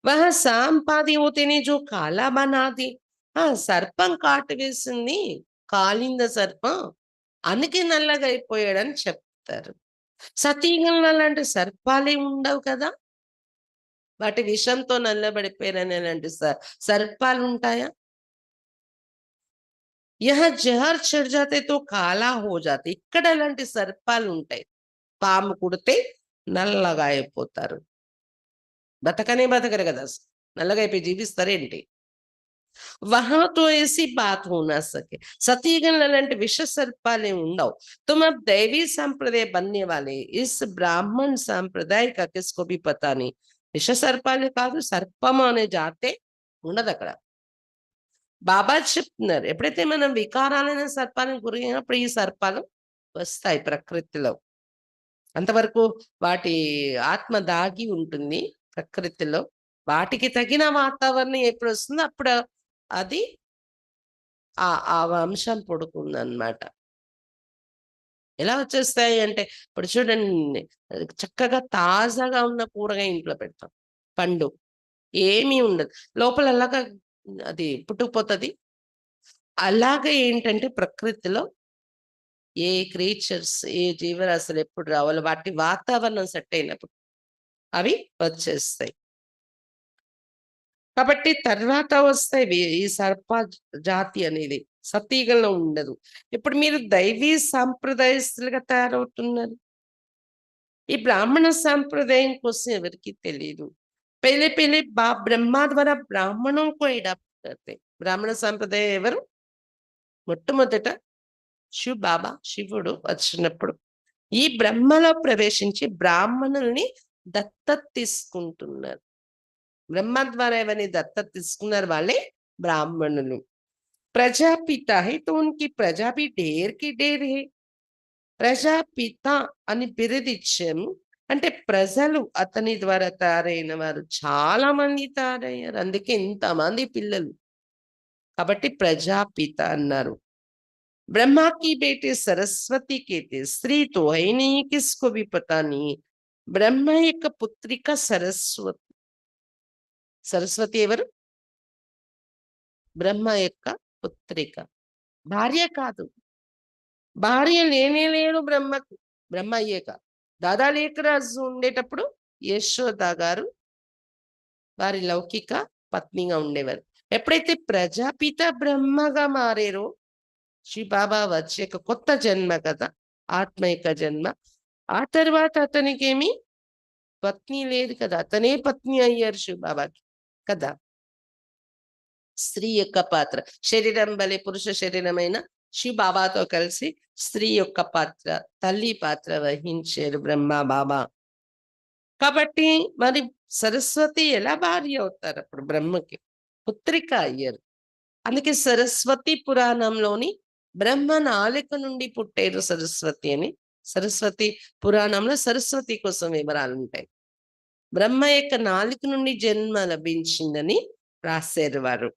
వహ సాంపాది హోతేనే జో కాలా బనాది. సర్పం కాటు వేసింది కాలింద సర్పం అందుకే నల్లగా అయిపోయాడని చెప్తారు. సతీగంలో అలాంటి సర్పాలే ఉండవు కదా! వాటి విషంతో నల్లబడిపోయారని అలాంటి సర్పాలుంటాయా? యహ జహర్ చఢ్ జాతే తో కాలా హో జాతే. ఇక్కడ అలాంటి సర్పాలుంటాయి. పాము కుడితే నల్లగా అయిపోతారు. బతకనే బతకరు కదా! నల్లగా అయిపోయి జీవిస్తారేంటి? वहां तो ऐसी बात हो ना सके. सतीगण అలాంటి విష సర్పాలే ఉండవు. तुम अब दैवी संप्रदाय बनने वाले इस ब्राह्मण संप्रदाय का किसको भी पता नहीं. విష సర్పాలే కాదు, సర్పము అనే జాతే ఉండదక్కడ. బాబా చెప్తున్నారు ఎప్పుడైతే మనం వికారాలైన సర్పాలను గురైనప్పుడు ఈ సర్పాలు వస్తాయి ప్రకృతిలో. అంతవరకు వాటి ఆత్మ దాగి ఉంటుంది ప్రకృతిలో. వాటికి తగిన వాతావరణం ఎప్పుడు వస్తుందో అప్పుడు అది ఆ ఆ వంశం పుడుతుందన్నమాట. ఎలా వచ్చేస్తాయి అంటే ఇప్పుడు చూడండి, చక్కగా తాజాగా ఉన్న కూరగాయ ఇంట్లో పెడతాం. పండు ఏమీ ఉండదు. లోపల అలాగా అది పుట్టుకుపోతది. అలాగే ఏంటంటే ప్రకృతిలో ఏ క్రీచర్స్, ఏ జీవరాశులు ఎప్పుడు రావాలో వాటి వాతావరణం సెట్ అయినప్పుడు అవి వచ్చేస్తాయి. కాబట్టి తర్వాత వస్తాయి ఈ జాతి అనేది. సతీగంలో ఉండదు. ఇప్పుడు మీరు దైవీ సాంప్రదాయస్తులుగా తయారవుతున్నారు. ఈ బ్రాహ్మణ సాంప్రదాయం కోసం ఎవరికీ తెలీదు. పెళ్లి పెళ్లి బ్రహ్మ ద్వారా బ్రాహ్మణం కో అడాప్ట్ करते. బ్రాహ్మణ సాంప్రదాయం ఎవరు? మొట్టమొదట బాబా శివుడు వచ్చినప్పుడు ఈ బ్రహ్మలో ప్రవేశించి బ్రాహ్మణుల్ని దత్తత తీసుకుంటున్నారు. బ్రహ్మ ద్వారా ఎవరిని దత్తత తీసుకున్నారు వాళ్ళే బ్రాహ్మణులు. ప్రజాపిత హై తో ఉన్కి ప్రజా భీ ఢేర్ కి ఢేర్ హై. ప్రజాపిత అని బిరుదిచ్చాము. అంటే ప్రజలు అతని ద్వారా తయారైన వారు చాలా మంది తయారయ్యారు. అందుకే ఇంతమంది పిల్లలు. కాబట్టి ప్రజాపిత అన్నారు. ब्रह्मा की बेटी सरस्वती कहते, स्त्री तो है नहीं, किसको भी पता नहीं. బ్రహ్మ యొక్క పుత్రిక సరస్వతి. సరస్వతి ఎవరు? బ్రహ్మ యొక్క పుత్రిక. భార్య కాదు. భార్య లేనే లేరు బ్రహ్మకు. బ్రహ్మ అయ్యాక దాదా లేఖరాజు ఉండేటప్పుడు యశోద గారు వారి లౌకిక పత్నిగా ఉండేవారు. ఎప్పుడైతే ప్రజాపిత బ్రహ్మగా మారారో బాబా వచ్చాక కొత్త జన్మ కదా, ఆత్మైక జన్మ. ఆ తర్వాత అతనికేమి పత్ని లేదు కదా, అతనే పత్ని అయ్యారు శివబాబాకి కదా. స్త్రీ యొక్క పాత్ర, శరీరం వలె పురుష శరీరమైన బాబాతో కలిసి స్త్రీ యొక్క పాత్ర, తల్లి పాత్ర వహించారు బ్రహ్మ బాబా. కాబట్టి మరి సరస్వతి ఎలా భార్య అవుతారు? అప్పుడు బ్రహ్మకి పుత్రిక అయ్యారు. అందుకే సరస్వతి పురాణంలోని బ్రహ్మ నాలుక నుండి పుట్టారు సరస్వతి అని. సరస్వతి పురాణంలో సరస్వతి కోసం వివరాలు ఉంటాయి. బ్రహ్మ యొక్క నాలుక నుండి జన్మ లభించిందని రాశారు వారు.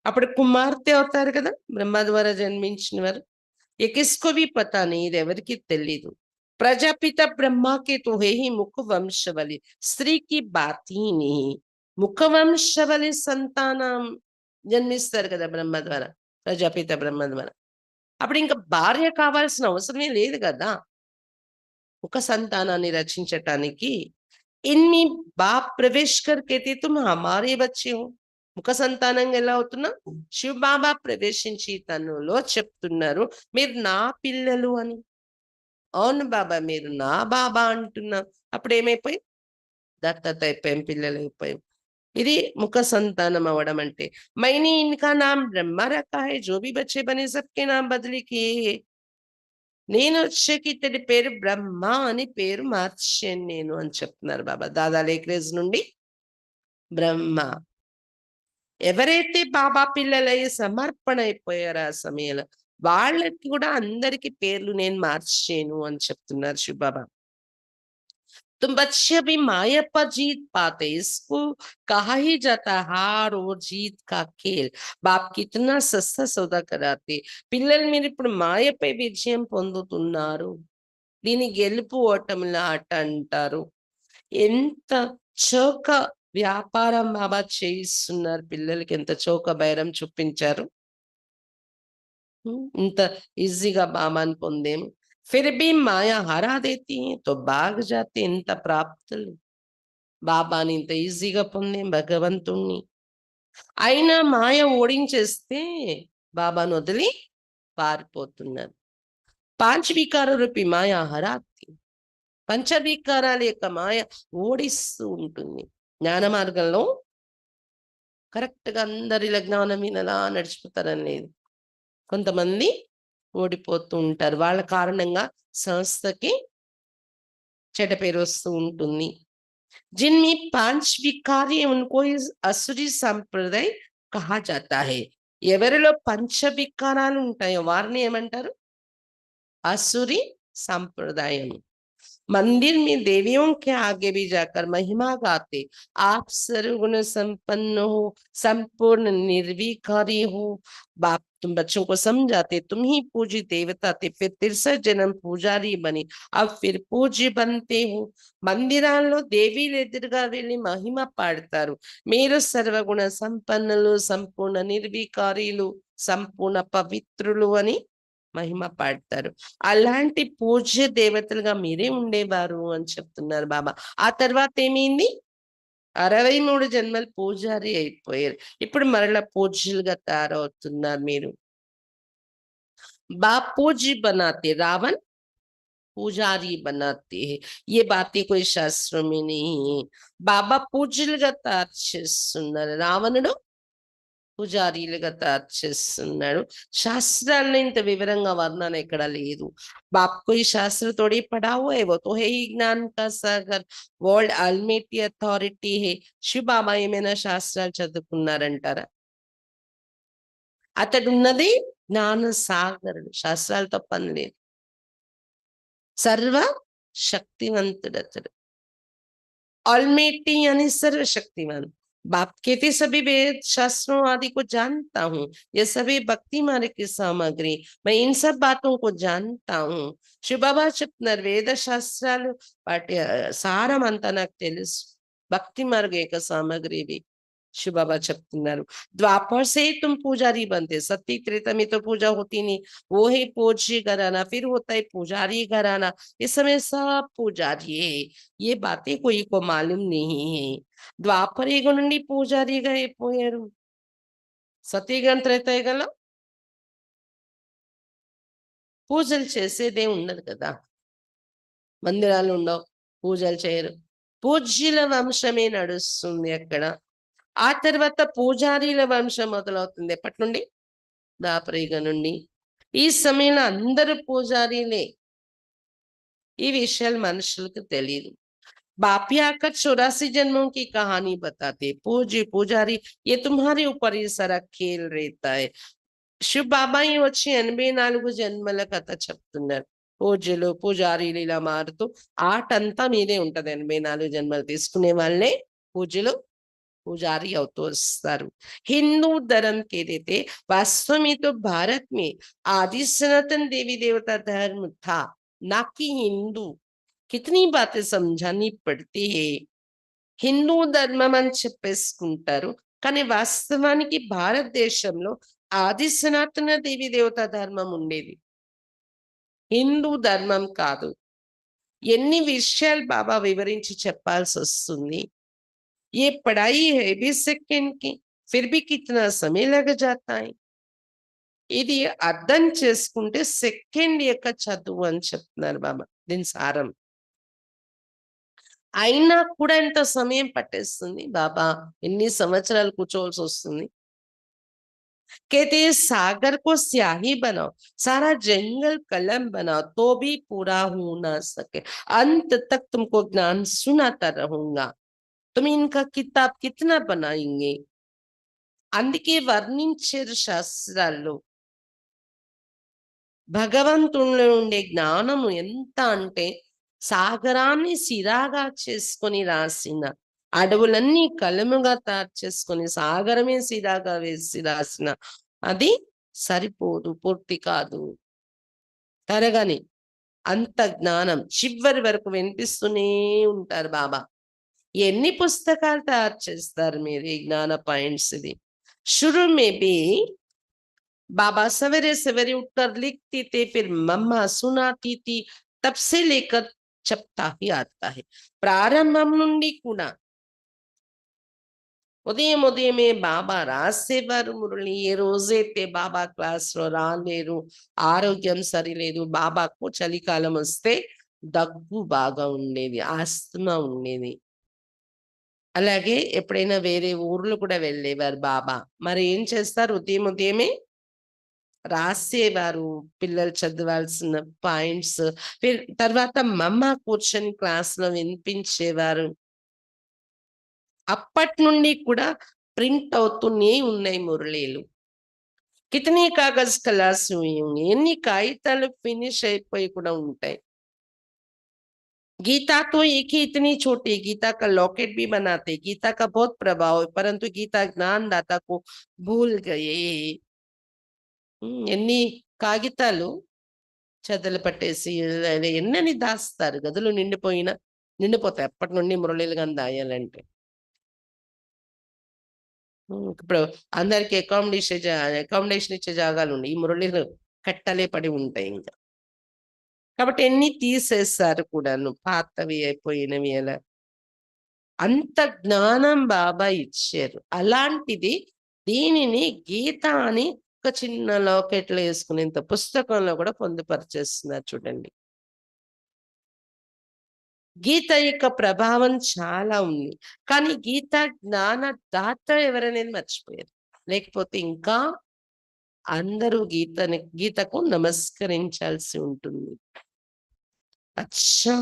అప్పుడు కుమార్తె అవుతారు కదా బ్రహ్మ ద్వారా జన్మించిన వారు. ఎకిస్కోవి పతాని, ఇది ఎవరికి తెలీదు. ప్రజాపిత బ్రహ్మకి తో హే హి ముఖ వంశవలి, స్త్రీకి బాతీని ముఖవంశవలి సంతానం జన్మిస్తారు కదా బ్రహ్మ ద్వారా, ప్రజాపిత బ్రహ్మ ద్వారా. అప్పుడు ఇంకా భార్య కావాల్సిన అవసరమే లేదు కదా ముఖ సంతానాన్ని రచించటానికి. ఇన్ని బాప్ ప్రవేశ్ కర్కే తుమ్ హమారే బచ్చే హో. ముఖ సంతానంగా ఎలా అవుతున్నా? శివ బాబా ప్రవేశించి తనలో చెప్తున్నారు మీరు నా పిల్లలు అని. అవును బాబా మీరు నా బాబా అంటున్నా. అప్పుడు ఏమైపోయి దత్తత అయిపోయాం, పిల్లలు అయిపోయాం. ఇది ముఖ సంతానం అవ్వడం అంటే. మైనే ఇన్కా నామ్ బ్రహ్మ రఖా హై, జో భీ బచ్చే బనే సబ్కే నామ్ బదలీ కియే హై. నేను వచ్చాక ఇతడి పేరు బ్రహ్మ అని పేరు మార్చాను నేను అని చెప్తున్నారు బాబా. దాదా లేఖరేజ్ నుండి బ్రహ్మ. ఎవరైతే బాబా పిల్లలై సమర్పణ అయిపోయారో ఆ సమయంలో వాళ్ళకి కూడా అందరికి పేర్లు నేను మార్చాను అని చెప్తున్నారు శివబాబా. तुम बच्चे अभी माया पर जीत पाते, इसको कहा ही जाता हार और जीत का खेल. బాప్ కిतना సస్తా సౌదా కరాతే. పిల్లలు మీరు ఇప్పుడు మాయపై విజయం పొందుతున్నారు, దీని గెలుపు ఓటముల ఆట అంటారు. ఎంత చౌక వ్యాపారం బాబా చేయిస్తున్నారు పిల్లలకి, ఎంత చౌక బైరం చూపించారు. ఇంత ఈజీగా బాబాని పొందేము. ఫిర్ భీ మాయా హరా దేతి హై తో భాగ్ జాతే ఇంత ప్రాప్తులు. బాబాని ఇంత ఈజీగా పొందేం, భగవంతుణ్ణి. అయినా మాయ ఓడించేస్తే బాబాను వదిలి పారిపోతున్నారు. పాంచవికార రూపి మాయా హరాతి. పంచవికారాల యొక్క మాయ ఓడిస్తూ ఉంటుంది. జ్ఞాన మార్గంలో కరెక్ట్‌గా అందరిలా జ్ఞానం వినలా నడిచిపోతారని లేదు. కొంతమంది ఓడిపోతూ ఉంటారు. వాళ్ళ కారణంగా సంస్థకి చెడ్డ పేరు వస్తూ ఉంటుంది. जिनमें 5 विकार है उनको इस असुरी సంప్రదాయ కహా జాతా హై. ఎవరిలో పంచ వికారాలు ఉంటాయో వారిని ఏమంటారు? असुरी संप्रदाय। मंदिर में देवियों के आगे भी जाकर महिमा गाते, आप सर्वगुण संपन्न हो, संपूर्ण निर्विकारी हो। बाप तुम बच्चों को समझाते, तुम ही पूज्य देवता थे, फिर 63 जन्म पुजारी बने, अब फिर पूज्य बनते हो। మందిరాల్లో దేవీలు ఎదురుగా వెళ్ళి మహిమ పాడతారు. మీరు సర్వగుణ సంపన్నులు, సంపూర్ణ నిర్వికారీలు, సంపూర్ణ పవిత్రులు అని మహిమ పాడతారు. అలాంటి పూజ్య దేవతలుగా మీరే ఉండేవారు అని చెప్తున్నారు బాబా. ఆ తర్వాత ఏమైంది? 63 జన్మలు పూజారి అయిపోయారు. ఇప్పుడు మరలా పూజ్యులుగా తయారవుతున్నారు మీరు. बाप पूज्य बनाते, रावण पुजारी बनाते हैं। ये बातें कोई शास्त्रों में नहीं है। बाबा పూజ్యులుగా తయారు చేస్తున్నారు, రావణుడు పుజారీలుగా తయారు చేస్తున్నాడు. శాస్త్రాల్లో ఇంత వివరంగా వర్ణన ఎక్కడ లేదు. బాప్ కోయి శాస్త్ర తోడి పడా హుआ है, वो तो है ही ज्ञान का सागर, వరల్డ్ అల్మైటీ అథారిటీ హే. శివ బాబా ఏమైనా శాస్త్రాలు చదువుకున్నారంటారా? అతడున్నది జ్ఞాన సాగరుడు. శాస్త్రాలతో పని లేదు. సర్వ శక్తివంతుడు అతడు. ऑलमेटी यानी सर्वशक्तिमान। बाप कहते सभी वेद शास्त्रों आदि को जानता हूँ, ये सभी भक्ति मार्ग की सामग्री, मैं इन सब बातों को जानता हूँ। शिव बाबा చెప్తున్నారు వేద శాస్త్రాలు వాటి సారం అంతా నాకు తెలుసు, భక్తి మార్గ యొక్క సామగ్రివి शिव बाबा చెప్తున్నారు. द्वापर से ही तुम पुजारी बनते, सत्य त्रेता में तो पूजा होती नहीं, वो है पूज्य घराना, फिर होता है पुजारी घराना, इस समय सब पुजारी है। ये बातें कोई को मालूम नहीं है। ద్వాపర యుగం నుండి పూజారిగా అయిపోయారు. సతీయుగం త్రేతాయుగంలో పూజలు చేసేదే ఉండదు కదా, మందిరాలు ఉండవు, పూజలు చేయరు. పూజ్యుల వంశమే నడుస్తుంది అక్కడ. ఆ తర్వాత పూజారీల వంశం మొదలవుతుంది. ఎప్పటి నుండి? ద్వాపరయుగం నుండి. ఈ సమయంలో అందరూ పూజారీలే. ఈ విషయాలు మనుషులకు తెలియదు. बाप ही आकर 84 जन्मों की कहानी बताते, पूज्य पुजारी ये तुम्हारे ऊपर ही सारा खेल रहता है। శివ్ బాబాయి వచ్చి 84 జన్మల కథ చెప్తున్నారు. పూజ్యులు పూజారీలు ఇలా మారుతూ ఆట అంతా మీదే ఉంటది. 84 జన్మలు తీసుకునే వాళ్ళే పూజ్యులు पुजारी అవుతూ వస్తారు. हिंदू धर्म के देते वास्तव में तो भारत में आदि सनातन देवी देवता धर्म था, ना कि हिंदू। कितनी बातें समझानी पड़ती है। హిందూ ధర్మం అని చెప్పేసుకుంటారు, కానీ వాస్తవానికి భారతదేశంలో ఆది సనాతన దేవి దేవత ధర్మం ఉండేది, హిందూ ధర్మం కాదు. ఎన్ని విషయాలు బాబా వివరించి చెప్పాల్సి వస్తుంది. ये पढ़ाई है भी सेकंड की, फिर भी कितना समय लग जाता है। ఇది అర్థం చేసుకుంటే సెకండ్ యొక్క చదువు అని చెప్తున్నారు బాబా దీని సారం. అయినా కూడా ఎంత సమయం పట్టేస్తుంది బాబా, ఎన్ని సంవత్సరాలు కూర్చోవలసి వస్తుంది. कहते हैं सागर को स्याही बनाओ, सारा जंगल कलम बनाओ, तो भी पूरा हो ना सके, अंत तक तुमको ज्ञान सुनाता रहूंगा। तुम इनका किताब कितना बनाएंगे? అందుకే వర్ణించారు శాస్త్రాల్లో. భగవంతునిలో ఉండే జ్ఞానము ఎంత అంటే సాగరాన్ని సిరాగా చేసుకొని రాసిన, అడవులన్నీ కలముగా తయారు చేసుకొని సాగరమే సిరాగా వేసి రాసిన అది సరిపోదు, పూర్తి కాదు, తరగని అంత జ్ఞానం చివరి వరకు వినిపిస్తూనే ఉంటారు బాబా. ఎన్ని పుస్తకాలు తయారు చేస్తారు మీరు ఈ జ్ఞాన పాయింట్స్. ఇది शुरू में भी बाबा सवेरे सवेरे उठकर लिखते थे, फिर मम्मा सुनाती थी। तब से लेकर చెప్తా ही आता है। ప్రారంభం నుండి కూడా ఉదయం ఉదయమే బాబా రాసేవారు మురళి. ఏ రోజైతే బాబా క్లాస్లో రాలేరు, ఆరోగ్యం సరిలేదు, బాబాకు చలికాలం వస్తే దగ్గు బాగా ఉండేది, ఆస్తమా ఉండేది. అలాగే ఎప్పుడైనా వేరే ఊర్లు కూడా వెళ్ళేవారు బాబా. మరి ఏం చేస్తారు, ఉదయం ఉదయమే రాసేవారు పిల్లలు చదవాల్సిన పాయింట్స్. తర్వాత మమ్మ కూర్చొని క్లాస్లో వినిపించేవారు. అప్పటి నుండి కూడా ప్రింట్ అవుతూనే ఉన్నాయి మురళీలు. కితనీ కాగజ్ ఖలాస్ హుయి హోంగి, ఎన్ని కాగితాలు ఫినిష్ అయిపోయి కూడా ఉంటాయి. गीता तो एक ही इतनी छोटी, गीता का लॉकेट भी बनाते, गीता का बहुत प्रभाव है, परंतु गीता ज्ञानदाता को भूल गए. ఎన్ని కాగితాలు చెదలు పట్టేసి ఎన్నని దాస్తారు, గదులు నిండిపోతాయి అప్పటి నుండి మురళీలు గాని దాయాలంటే. ఇప్పుడు అందరికి అకామిడేషన్ ఇచ్చే జాగాలు ఉండి ఈ మురళీలు కట్టలే పడి ఉంటాయి ఇంకా. కాబట్టి ఎన్ని తీసేస్తారు కూడాను, పాతవి అయిపోయినవి. అలా అంత జ్ఞానం బాబా ఇచ్చారు. అలాంటిది దీనిని గీత అని ఒక చిన్న లాకెట్లో వేసుకునేంత పుస్తకంలో కూడా పొందుపరిచేస్తున్నారు చూడండి. గీత యొక్క ప్రభావం చాలా ఉంది, కానీ గీత జ్ఞాన దాత ఎవరనేది మర్చిపోయారు. లేకపోతే ఇంకా అందరూ గీతకు నమస్కరించాల్సి ఉంటుంది. अच्छा,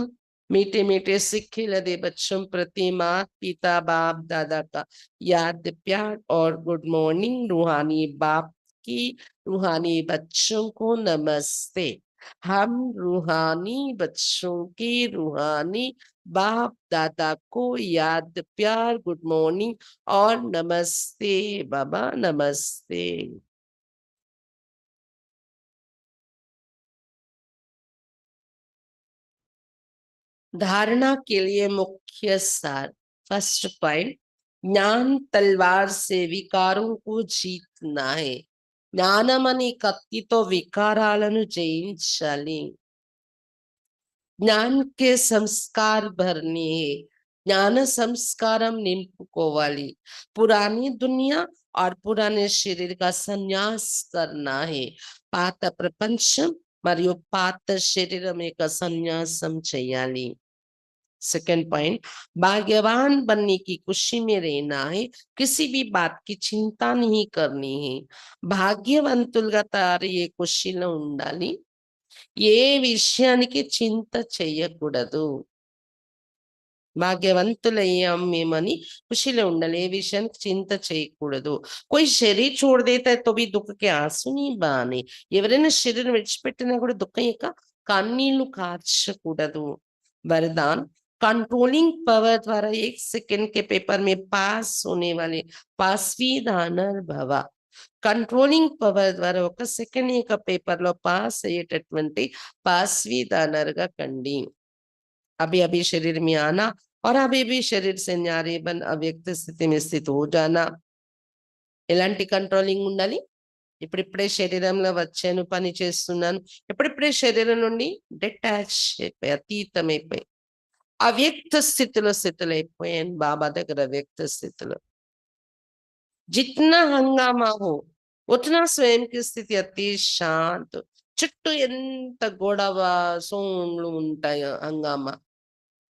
मीठे मीठे सिख खिलते बच्चों प्रति माँ पिता बाप दादा का याद प्यार और गुड मॉर्निंग। रूहानी बाप की रूहानी बच्चों को नमस्ते। हम रूहानी बच्चों की रूहानी बाप दादा को याद प्यार गुड मॉर्निंग और नमस्ते बाबा, नमस्ते। धारणा के लिए मुख्य सार, फर्स्ट पॉइंट, ज्ञान तलवार से विकारों को जीतना है. జ్ఞానమని కత్తితో వికారాలను జయించాలి. ज्ञान के संस्कार भरने हैं, ज्ञान संस्कारम निंपुकोवाली. पुरानी दुनिया और पुराने शरीर का संन्यास करना है. పాత ప్రపంచం మరియు పాత శరీరం యొక్క సన్యాసం చేయాలి. सेकंड पॉइंट, भाग्यवान बनने की खुशी में रहना है, किसी भी बात की चिंता नहीं करनी है. భాగ్యవంతులుగా తయారయ్యే ఖుషిలో ఉండాలి, ఏ విషయానికి చింత చెయ్యకూడదు. భాగ్యవంతులయ్యాం మేమని ఖుషిలో ఉండాలి, ఏ విషయానికి చింత చేయకూడదు. कोई शरीर छोड़ देता है तो भी दुख के आंसू नहीं बहाने. ఎవరైనా శరీరం విడిచిపెట్టినా కూడా దుఃఖం యొక్క కన్నీళ్లు కార్చకూడదు. वरदान, कंट्रोलिंग पावर द्वारा 1 सेकंड के पेपर में पास होने वाले పాస్వీదానర్ భవ. కంట్రోలింగ్ పవర్ ద్వారా 1 సెకండ్ యొక్క పేపర్ లో పాస్ అయ్యేటటువంటి పాస్వీదానర్గా కండి. अभी अभी शरीर में आना और अभी भी शरीर से न्यारे बन अव्यक्त स्थिति में स्थित हो जाना. ఎలాంటి కంట్రోలింగ్ ఉండాలి? ఇప్పుడిప్పుడే శరీరంలో వచ్చాను, పని చేస్తున్నాను, ఇప్పుడిప్పుడే శరీరం నుండి డిటాచ్ అయిపోయి అతీతమైపోయి అవ్యక్త స్థితిలో స్థితులైపోయాను బాబా దగ్గర. వ్యక్త స్థితిలో జిतना హంగామా హో ఉतना స్వయం కి స్థితి అతి శాంత్. చుట్టూ ఎంత గొడవ సోన్లు ఉంటాయో హంగామా,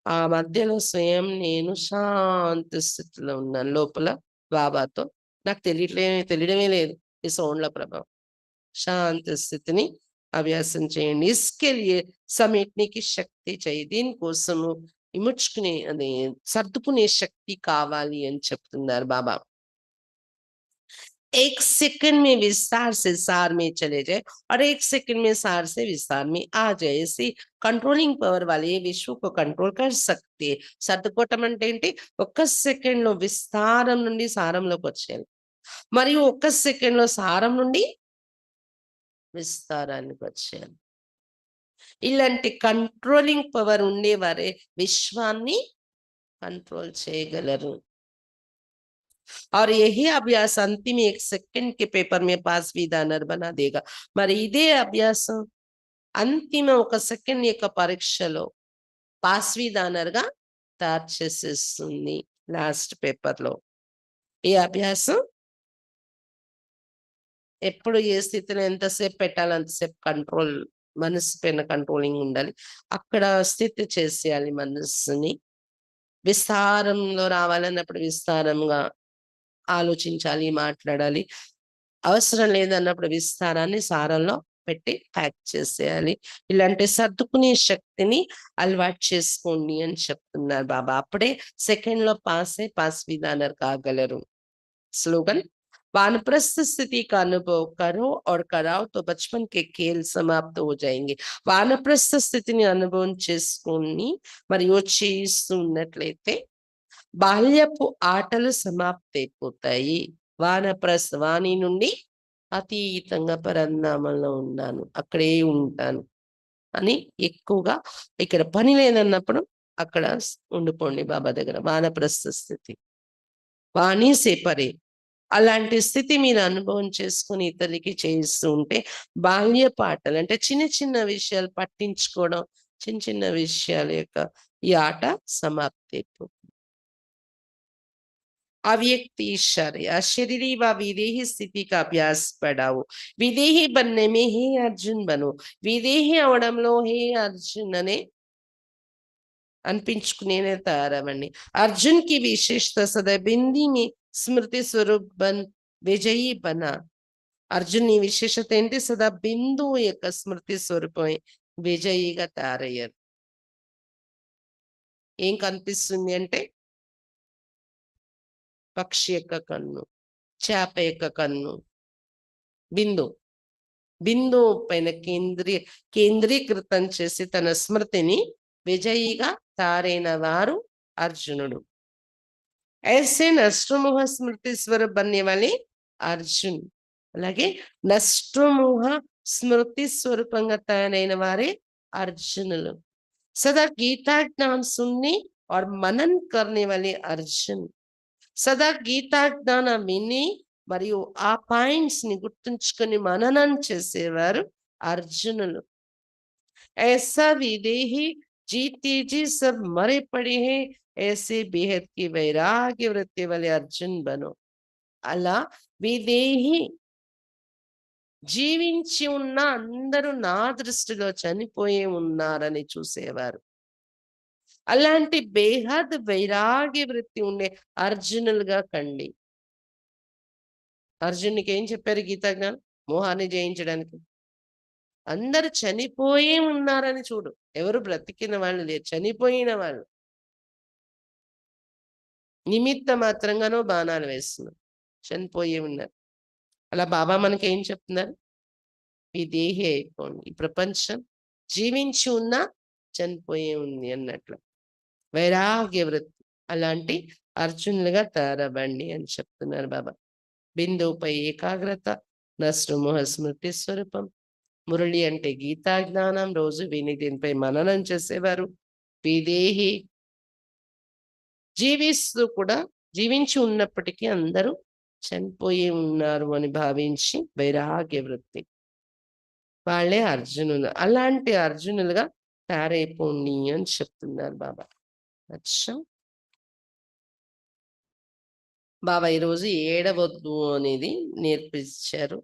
ఆ మధ్యలో స్వయం నేను శాంత స్థితిలో ఉన్నాను లోపల బాబాతో. నాకు తెలియడమే లేదు ఈ సౌండ్ల ప్రభావం. శాంత స్థితిని అభ్యాసం చేయండి. इसके लिए समेटने की శక్తి चाहिए. దీనికోసము ఇముడ్చుకునే అది సర్దుకునే శక్తి కావాలి అని చెప్తున్నారు బాబా. 1 सेकंड में विस्तार से सार में चले जाए और 1 सेकंड में सार से विस्तार में आ जाए. ऐसी కంట్రోలింగ్ పవర్ వాళ్ళే విశ్వకు కంట్రోల్ कर सकते. సర్దుకోవటం అంటే ఏంటి? 1 సెకండ్ లో విస్తారం నుండి సారంలోకి వచ్చేయాలి, మరియు 1 సెకండ్ లో సారం నుండి విస్తారానికి వచ్చేయాలి. ఇలాంటి కంట్రోలింగ్ పవర్ ఉండేవారే విశ్వాన్ని కంట్రోల్ చేయగలరు. और यही अभ्यास अंतिम 1 सेकंड के पेपर में पास विधानर बना देगा. మరి ఇదే అభ్యాసం అంతిమ 1 సెకండ్ యొక్క పరీక్షలో పాస్ విధానర్ గా తయారు చేసేస్తుంది లాస్ట్ పేపర్ లో. ఈ అభ్యాసం ఎప్పుడు ఏ స్థితిలో ఎంతసేపు పెట్టాలి అంతసేపు కంట్రోల్, మనసు పైన కంట్రోలింగ్ ఉండాలి. అక్కడ స్థితి చేసేయాలి మనస్సుని. విస్తారంలో రావాలన్నప్పుడు విస్తారంగా ఆలోచించాలి, మాట్లాడాలి. అవసరం లేదన్నప్పుడు విస్తారాన్ని సారంలో పెట్టి ప్యాక్ చేసేయాలి. ఇలాంటి సర్దుకునే శక్తిని అలవాటు చేసుకోండి అని చెప్తున్నారు బాబా. అప్పుడే సెకండ్ లో పాస్ విధానర్ కాగలరు. स्लोगन, वानप्रस्थ स्थिति का अनुभव करो और कराओ तो बचपन के खेल समाप्त हो जाएंगे. వానప్రస్థ స్థితిని అనుభవం చేసుకొని మరియు చేస్తున్నట్లయితే బాల్యపు ఆటలు సమాప్తైపోతాయి. వానప్రస్థ వాణి నుండి అతీతంగా పరంధామంలో ఉన్నాను, అక్కడే ఉంటాను అని ఎక్కువగా ఇక్కడ పని లేదన్నప్పుడు అక్కడ ఉండిపోండి బాబా దగ్గర. వానప్రస్థ స్థితి, వాణి సేపరే. అలాంటి స్థితి మీరు అనుభవం చేసుకుని ఇతరులకి చేయిస్తూ ఉంటే బాల్యపు ఆటలు అంటే చిన్న చిన్న విషయాలు పట్టించుకోవడం, చిన్న చిన్న విషయాల యొక్క ఈ ఆట సమాప్తి అయిపోతుంది. अव्यक्ति इशारे अशरीरी व विदेही स्थिति का अभ्यास बढ़ाओ. विदेही बनने में हे अर्जुन बनो. విదేహి అవడంలో హే అర్జున్ అనే అనిపించుకునే తయారవ్వండి. అర్జున్ కి విశేషత సదా బింది మీ స్మృతి స్వరూప్ బన్ విజయీ బన. అర్జున్ ని విశేషత ఏంటి? సదా బిందువు యొక్క స్మృతి స్వరూపమై విజయిగా తయారయ్యారు. ఏం కనిపిస్తుంది అంటే పక్షి యొక్క కన్ను, చేప యొక్క కన్ను, బిందు బిందువు పైన కేంద్రీకృతం చేసి తన స్మృతిని విజయిగా తయారైన వారు అర్జునుడు. ऐसे నష్టమోహ స్మృతి స్వరూప్ बनने वाले అర్జున్. అలాగే నష్టమోహ స్మృతి స్వరూపంగా తయారైన వారే అర్జునులు. సదా గీతా జ్ఞానం సున్ని और मनन करने वाले अर्जुन. సదా గీతా జ్ఞానం విని మరియు ఆ పాయింట్స్ ని గుర్తుంచుకొని మననం చేసేవారు అర్జునులు. ऐसा विदेही जीते जी सब मरे पड़े हैं, ऐसे बेहद की वैराग्य वृत्ति वाले अर्जुन बनो. అలా విదేహి జీవించి ఉన్న అందరూ నా దృష్టిలో చనిపోయి ఉన్నారని చూసేవారు. అలాంటి బేహద్ వైరాగ్య వృత్తి ఉండే అర్జునులుగా కండి. అర్జునునికి ఏం చెప్పారు గీతా జ్ఞానం? మోహాన్ని జయించడానికి. అందరు చనిపోయి ఉన్నారని చూడు, ఎవరు బ్రతికిన వాళ్ళు లేరు, చనిపోయిన వాళ్ళు. నిమిత్త మాత్రంగానో బాణాలు వేస్తున్నారు, చనిపోయి ఉన్నారు. అలా బాబా మనకి ఏం చెప్తున్నారు? ఈ దేహి అయిపోండి, ఈ ప్రపంచం జీవించి ఉన్నా చనిపోయి ఉంది అన్నట్లు. వైరాగ్య వృత్తి అలాంటి అర్జునులుగా తయారవ్వండి అని చెప్తున్నారు బాబా. బిందువుపై ఏకాగ్రత, నష్టమోహ స్మృతి స్వరూపం. మురళి అంటే గీతా జ్ఞానం, రోజు విని దీనిపై మననం చేసేవారు. విదేహి జీవిస్తూ కూడా జీవించి ఉన్నప్పటికీ అందరూ చనిపోయి ఉన్నారు అని భావించి వైరాగ్య వృత్తి, వాళ్ళే అర్జునులు. అలాంటి అర్జునులుగా తయారైపోండి అని చెప్తున్నారు బాబా. అచ్చా బాబా ఈరోజు ఏడవద్దు అనేది నేర్పించారు.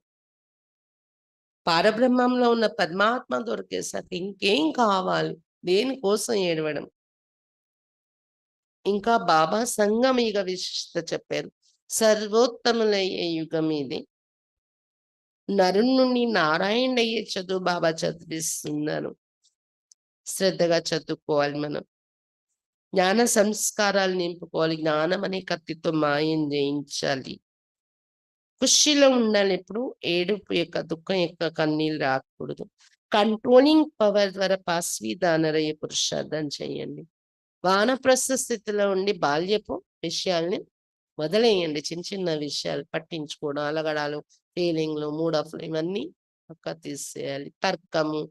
పరబ్రహ్మంలో ఉన్న పరమాత్మ దొరికేసరికి ఇంకేం కావాలి? దేనికోసం ఏడవడం? ఇంకా బాబా సంగమయుగ విశిష్టత చెప్పారు. సర్వోత్తములయ్యే యుగం ఇది. నరుని నుండి నారాయణుడు అయ్యే చదువు బాబా చదివిస్తున్నారు. శ్రద్ధగా చదువుకోవాలి మనం. జ్ఞాన సంస్కారాలు నింపుకోవాలి. జ్ఞానం అనే కత్తితో మాయం జయించాలి. ఖుషిలో ఉండాలి. ఎప్పుడు ఏడుపు యొక్క దుఃఖం యొక్క కన్నీళ్ళు రాకూడదు. కంట్రోలింగ్ పవర్ ద్వారా పాస్వీదానరయ్యే పురుషార్థం చేయండి. వానప్రస్థ స్థితిలో ఉండి బాల్యపు విషయాల్ని వదిలేయండి. చిన్న చిన్న విషయాలు పట్టించుకోవడం, అలగడాలు, ఫీలింగ్లు, మూడ్ ఆఫ్లు ఇవన్నీ పక్క తీసేయాలి. తర్కము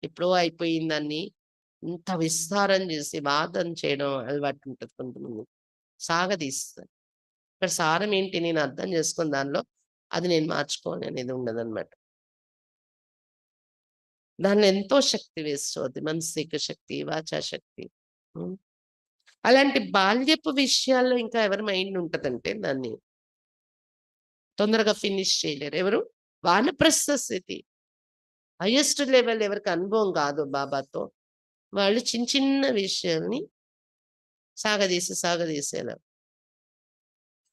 ఎప్పుడో అయిపోయిందని ఇంత విస్తారం చేసి వాదన చేయడం అలవాటు ఉంటుంది కొంతమంది. సాగదీస్తారు. ఇక్కడ సారం ఏంటి నేను అర్థం చేసుకుని దానిలో అది నేను మార్చుకోవాలి అనేది ఉండదన్నమాట. దానిలో ఎంతో శక్తి వేస్ట్ అవుద్ది. మానసిక శక్తి, వాచా శక్తి. హ్మ్. అలాంటి బాల్యపు విషయాల్లో ఇంకా ఎవరి మైండ్ ఉంటదంటే దాన్ని తొందరగా ఫినిష్ చేయలేరు. ఎవరు? వానప్రస్థ స్థితి. హైయెస్ట్ లెవెల్ ఎవరికి అనుభవం కాదు బాబాతో, వాళ్ళు చిన్న చిన్న విషయాల్ని సాగదీసేలా.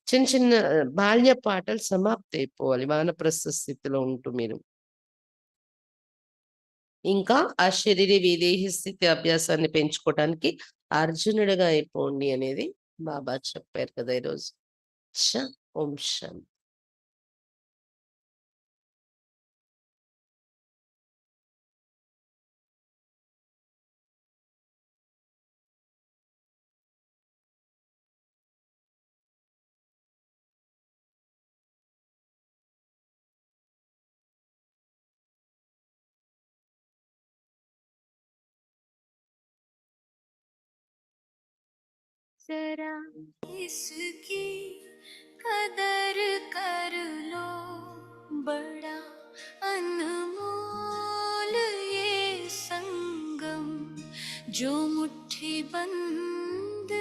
చిన్న చిన్న బాల్యపు ఆటలు సమాప్తి అయిపోవాలి వానప్రస్థ స్థితిలో ఉంటూ మీరు. ఇంకా ఆ శరీర విదేహి స్థితి అభ్యాసాన్ని పెంచుకోవడానికి అర్జునుడిగా అయిపోండి అనేది బాబా చెప్పారు కదా ఈరోజు. ఓం శాంతి. जरा इसकी कदर कर लो, बड़ा अनमोल ये संगम, जो मुट्ठी बंद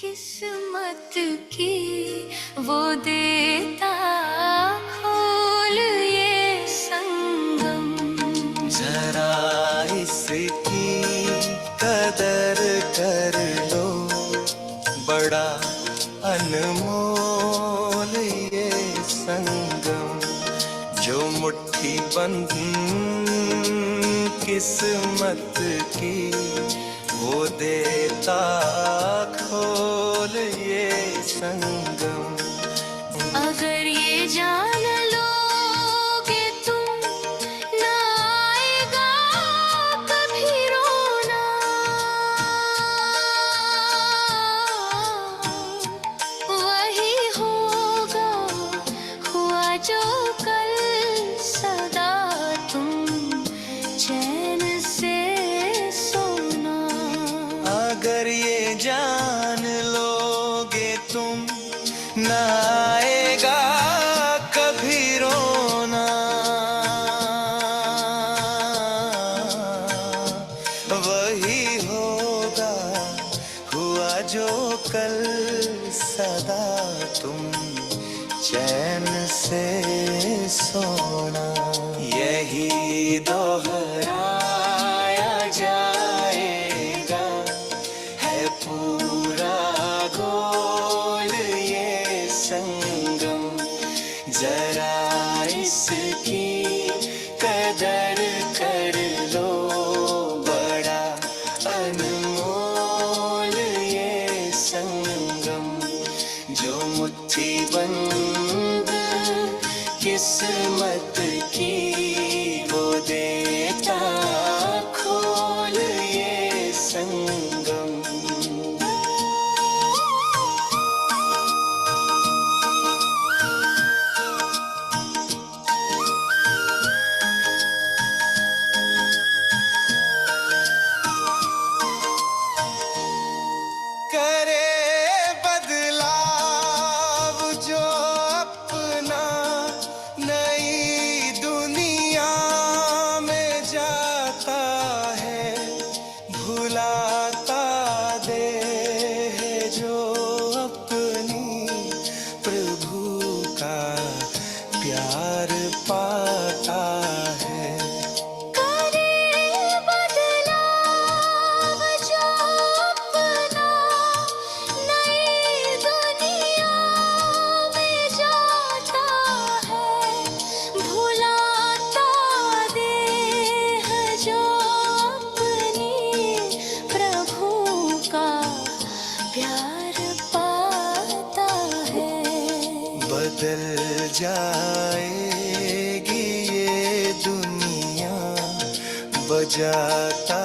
किस्मत की वो देता खोल ये संगम। जरा इसकी कदर कर लो, बड़ा अनमोल ये संगम, जो मुट्ठी बंद किस्मत की वो देता खोल ये संगम। अगर ये जान लोगे तुम, ना आएगा कभी रोना, वही होगा हुआ जो कल सदा तुम चैन से सोना। अगर ये जान लोगे तुम, ना आएगा कभी रोना, वही होगा हुआ जो कल सदा तुम चैन से सोना। यही दोहराया जाएगा, है पूरा गोल ये संगम, जरा इसकी कदर कर लो, बड़ा अनमोल ये संगम, जो मुट्ठी बंद किस्मत की वो देता खोल ये संगम। करे बदलाव जो अपना, नई दुनिया में जाता है, भुलाता देह जो अपनी प्रभु का प्यार पाता है। करे बदलाव जो अपना, नई दुनिया में जाता है, भुलाता देह जो अपनी प्रभु का प्यार पाता है। बदल जाएगी ये दुनिया, बजाता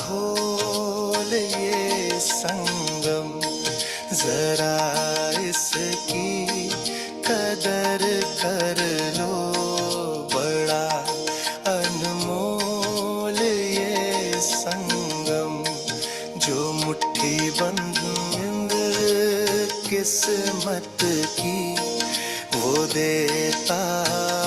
होल ये संगम, जरा इसकी कदर कर लो, बड़ा अनमोल ये संगम, जो मुट्ठी बंद किस्मत की वो देता